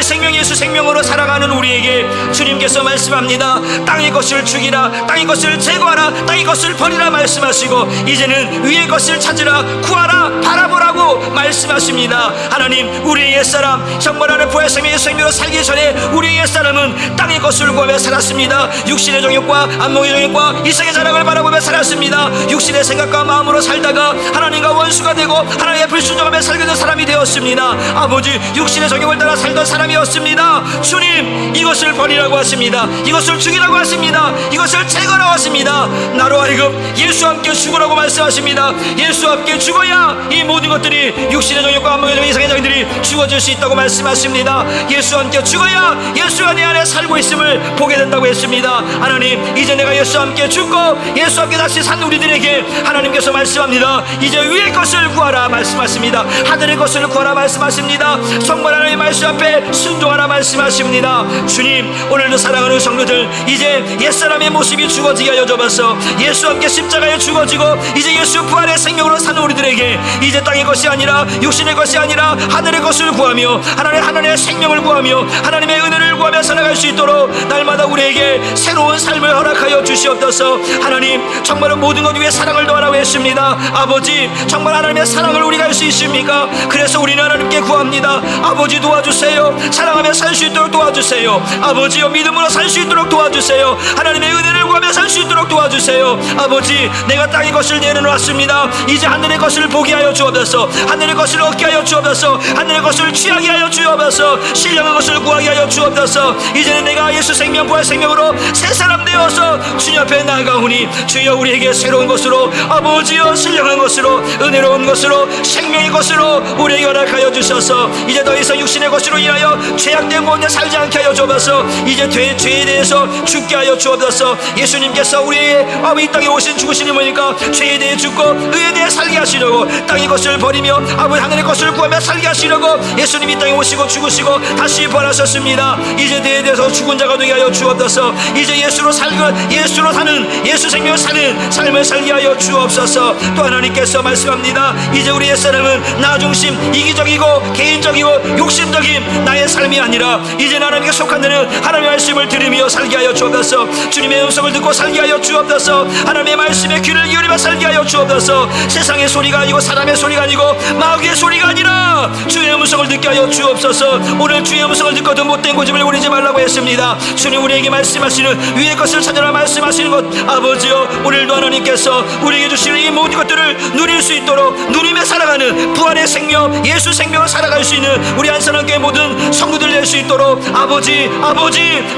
생명, 예수 생명으로 살아가는 우리에게 주님께서 말씀합니다. 땅의 것을 죽이라, 땅의 것을 제거하라, 땅의 것을 버리라 말씀하시고 이제는 위의 것을 찾으라, 구하라, 바라보라고 말씀하십니다. 하나님, 우리의 옛사람 정말 하는 부활 생명, 예수 생명으로 살기 전에 우리의 옛사람은 땅의 것을 구하며 살았습니다. 육신의 정욕과 안목의 정욕과 이성의 자랑을 바라보며 살았습니다. 육신의 생각과 마음으로 살다가 하나님과 원수가 되고 하나님의 불순종하며 살게 된 사람이 되었습니다. 아버지, 육신의 정욕을 따라 살던 사람이었습니다. 주님, 이것을 버리라고 하십니다. 이것을 죽이라고 하십니다. 이것을 제거라고 하십니다. 나로 하여금 예수와 함께 죽으라고 말씀하십니다. 예수와 함께 죽어야 이 모든 것들이, 육신의 정욕과 안목의 정욕, 이성의 정욕들이 죽어질 수 있다고 말씀하십니다. 예수와 함께 죽어야 예수가 내 안에 살고 있음을 보게 된다고 했습니다. 하나님, 이제 내가 예수와 함께 죽고 예수와 함께 다시 산 우리들에게 하나님께서 말씀합니다. 이제 위의 것을 구하라 말씀하십니다. 하늘의 것을 구하라 말씀하십니다. 정말 하나님의 말씀 앞에 순종하라 말씀하십니다. 주님, 오늘도 사랑하는 성도들, 이제 옛사람의 모습이 죽어지게 하여 주옵소서. 예수와 함께 십자가에 죽어지고 이제 예수 부활의 생명으로 사는 우리들에게 이제 땅의 것이 아니라 육신의 것이 아니라 하늘의 것을 구하며 하나님의 생명을 구하며 하나님의 은혜를 구하며 살아갈 수 있도록 날마다 우리에게 새로운 삶을 허락하여 주시옵소서. 하나님, 정말 모든 것 위에 사랑을 더하라고 했습니다. 아버지, 정말 하나님의 사랑을 우리가 할 수 있습니까? 그래서 우리는 하나님께 구합니다. 아버지, 도와주세요. 사랑하며 살 수 있도록 도와주세요. 아버지여, 믿음으로 살 수 있도록 도와주세요. 하나님의 은혜를 구하며 살 수 있도록 도와주세요. 아버지, 내가 땅의 것을 내려놓았습니다. 이제 하늘의 것을 보게 하여 주옵소서. 하늘의 것을 얻게 하여 주옵소서. 하늘의 것을 취하게 하여 주옵소서. 신령한 것을 구하게 하여 주옵소서. 이제는 내가 예수 생명, 부활 생명으로 새 사람 되어서 주님 앞에 나아가오니 주여, 우리에게 새로운 것으로, 아버지여, 신령한 것으로, 은혜로운 것으로, 생명의 것으로 우리에게 허락하여 주셔서 이제 더 이상 육신의 것으로 인하여 죄악된 가운데 살지 않게 하여 주옵소서. 이제 죄에 대해서 죽게 하여 주옵소서. 예수님께서 우리의 이 땅에 오신 죽으시는 분이니까 죄에 대해 죽고 의에 대해 살게 하시려고, 땅의 것을 버리며 아버지 하늘의 것을 구하며 살게 하시려고 예수님이 땅에 오시고 죽으시고 다시 부활하셨습니다. 이제 죄에 대해서 죽은 자가 되게 하여 주옵소서. 이제 예수로 사는, 예수 생명을 사는 삶을 살게 하여 주옵소서. 또 하나님께서 말씀합니다. 이제 우리 옛사람은 나 중심, 이기적이고 개인적이고 욕심적인 나의 삶이 아니라 이제 하나님께 속한 자는 하나님의 말씀을 들으며 살게 하여 주옵소서. 주님의 음성을 듣고 살게 하여 주옵소서. 하나님의 말씀에 귀를 기울이며 살게 하여 주옵소서. 세상의 소리가 아니고 사람의 소리가 아니고 마귀의 소리가 아니라 주의 음성을 듣게 하여 주옵소서. 오늘 주의 음성을 듣고도 못된 고집을 부리지 말라고 했습니다. 주님, 우리에게 말씀하시는 위의 것을 찾으라 말씀하시는 것, 아버지여, 오늘도 하나님께서 우리에게 주시는 이 모든 것들을 누릴 수 있도록 누리며 살아가는 부활의 생명, 예수 생명을 살아갈 수 있는 우리 한사람교회 모든 성도들 해낼 수 있도록 아버지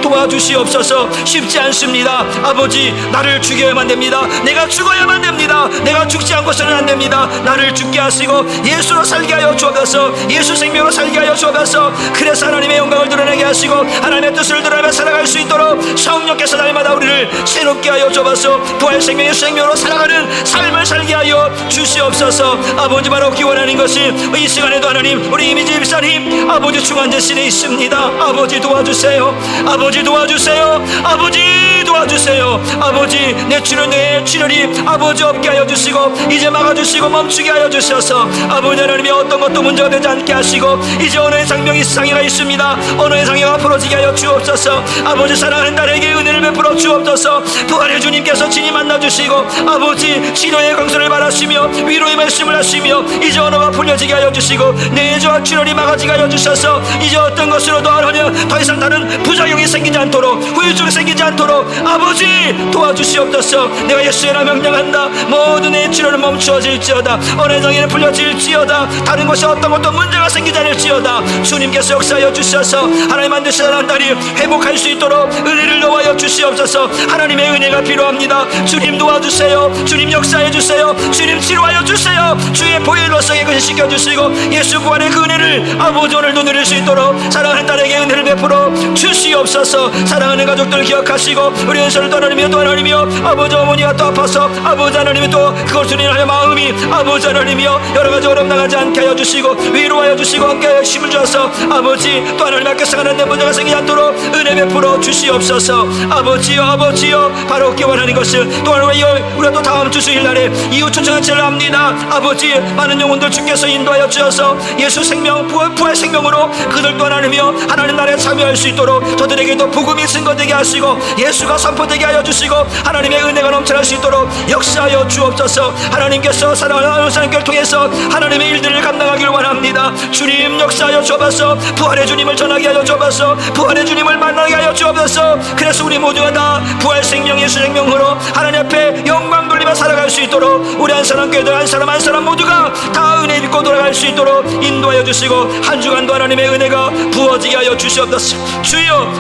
도와주시옵소서. 쉽지 않습니다. 아버지, 나를 죽여야만 됩니다. 내가 죽어야만 됩니다. 내가 죽지 않고서는 안 됩니다. 나를 죽게 하시고 예수로 살게 하여 주옵소서. 예수 생명으로 살게 하여 주옵소서. 그래서 하나님의 영광을 드러내게 하시고 하나님의 뜻을 드러내며 살아갈 수 있도록 성령께서 날마다 우리를 새롭게 하여 주옵소서. 부활 생명의 생명으로 살아가는 삶을 살게 하여 주시옵소서. 아버지, 바로 기원하는 것이 이 시간에도 하나님, 우리 이미지 집사님 아버지 중환자실에 있습니다. 아버지 도와주세요. 아버지 도와주세요. 아버지 도와주세요. 아버지, 내 출혈이 아버지 없게 하여 주시고 이제 막아주시고 멈추게 하여 주셔서 아버지 하나님이 어떤 것도 문제가 되지 않게 하시고 이제 언어의 장애가 있습니다. 언어의 장애가 풀어지게 하여 주옵소서. 아버지, 사랑하는 딸에게 은혜를 베풀어 주옵소서. 부활의 주님께서 친히 만나주시고 아버지 치료의 강수를 바라시며 위로의 말씀을 하시며 이제 언어가 풀려지게 하여 주시고 내저와 출혈이 막아지게 하여 주셔서 이제 어떤 것으로도 하나님 더 이상 다른 부작용이 생기지 않도록 후유증이 생기지 않도록 아버지 도와주시옵소서. 내가 예수의 이름으로 명령한다. 모든 내 치료는 멈추어질지어다. 언어의 장애는 풀려질지어다. 다른 것이 어떤 것도 문제가 생기지 않을지어다. 주님께서 역사하여 주셔서 하나님 만드신 사람 딸이 회복할 수 있도록 은혜를 넣어여 주시옵소서. 하나님의 은혜가 필요합니다. 주님 도와주세요. 주님 역사해 주세요. 주님 치료하여 주세요. 주의 보혈로서 이것을 시켜주시고 예수 부활의 그 은혜를 아버지 오늘도 누릴 수 있도록 사랑하는 딸에게 은혜를 베풀어 주시옵소서. 사랑하는 가족들 기억하시고 우리 은혜를 또 하나님이여 아버지 어머니가 또 아파서 아버지 하나님이 또 그것을 인하여 마음이 아버지 하나님이여 여러가지 어려움 나가지 않게 하여 주시고 위로하여 주시고 함께 힘을 주셔서 아버지 또 하나님 앞에서 가는 데 문제가 생기지 않도록 은혜 베풀어 주시옵소서. 아버지여 바로 기원하는 것은 또한 우리가 또 다음 주 수요일날에 이웃 초청한 제를 합니다. 아버지, 많은 영혼들 주께서 인도하여 주셔서 예수 생명 부활 생명으로 그들 또 하나님 나라에 참여할 수 있도록 저들에게도 복음이 증거되게 하시고 예수가 선포되게 하여 주시고 하나님의 은혜가 넘쳐날 수 있도록 역사하여 주옵소서. 하나님께서 사랑하는 사람을 통해서 하나님의 일들을 감당하기를 원합니다. 주님 역사하여 주옵소서. 부활의 주님을 전하게 하여 주옵소서. 부활의 주님을 만나게 하여 주옵소서. 그래서 우리 모두가 다 부활 생명 예수 생명으로 하나님 앞에 영광 돌리며 살아갈 수 있도록 우리 한 사람 교회들 한 사람 모두가 다 은혜 믿고 돌아갈 수 있도록 인도하여 주시고 한 주간도 하나님의 은혜가 부어지게 하여 주시옵소서.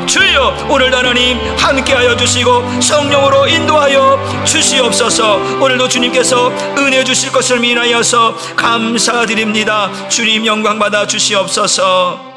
주여 오늘도 하나님 함께하여 주시고 성령으로 인도하여 주시옵소서. 오늘도 주님께서 은혜 주실 것을 인하여서 감사드립니다. 주님 영광 받아 주시옵소서.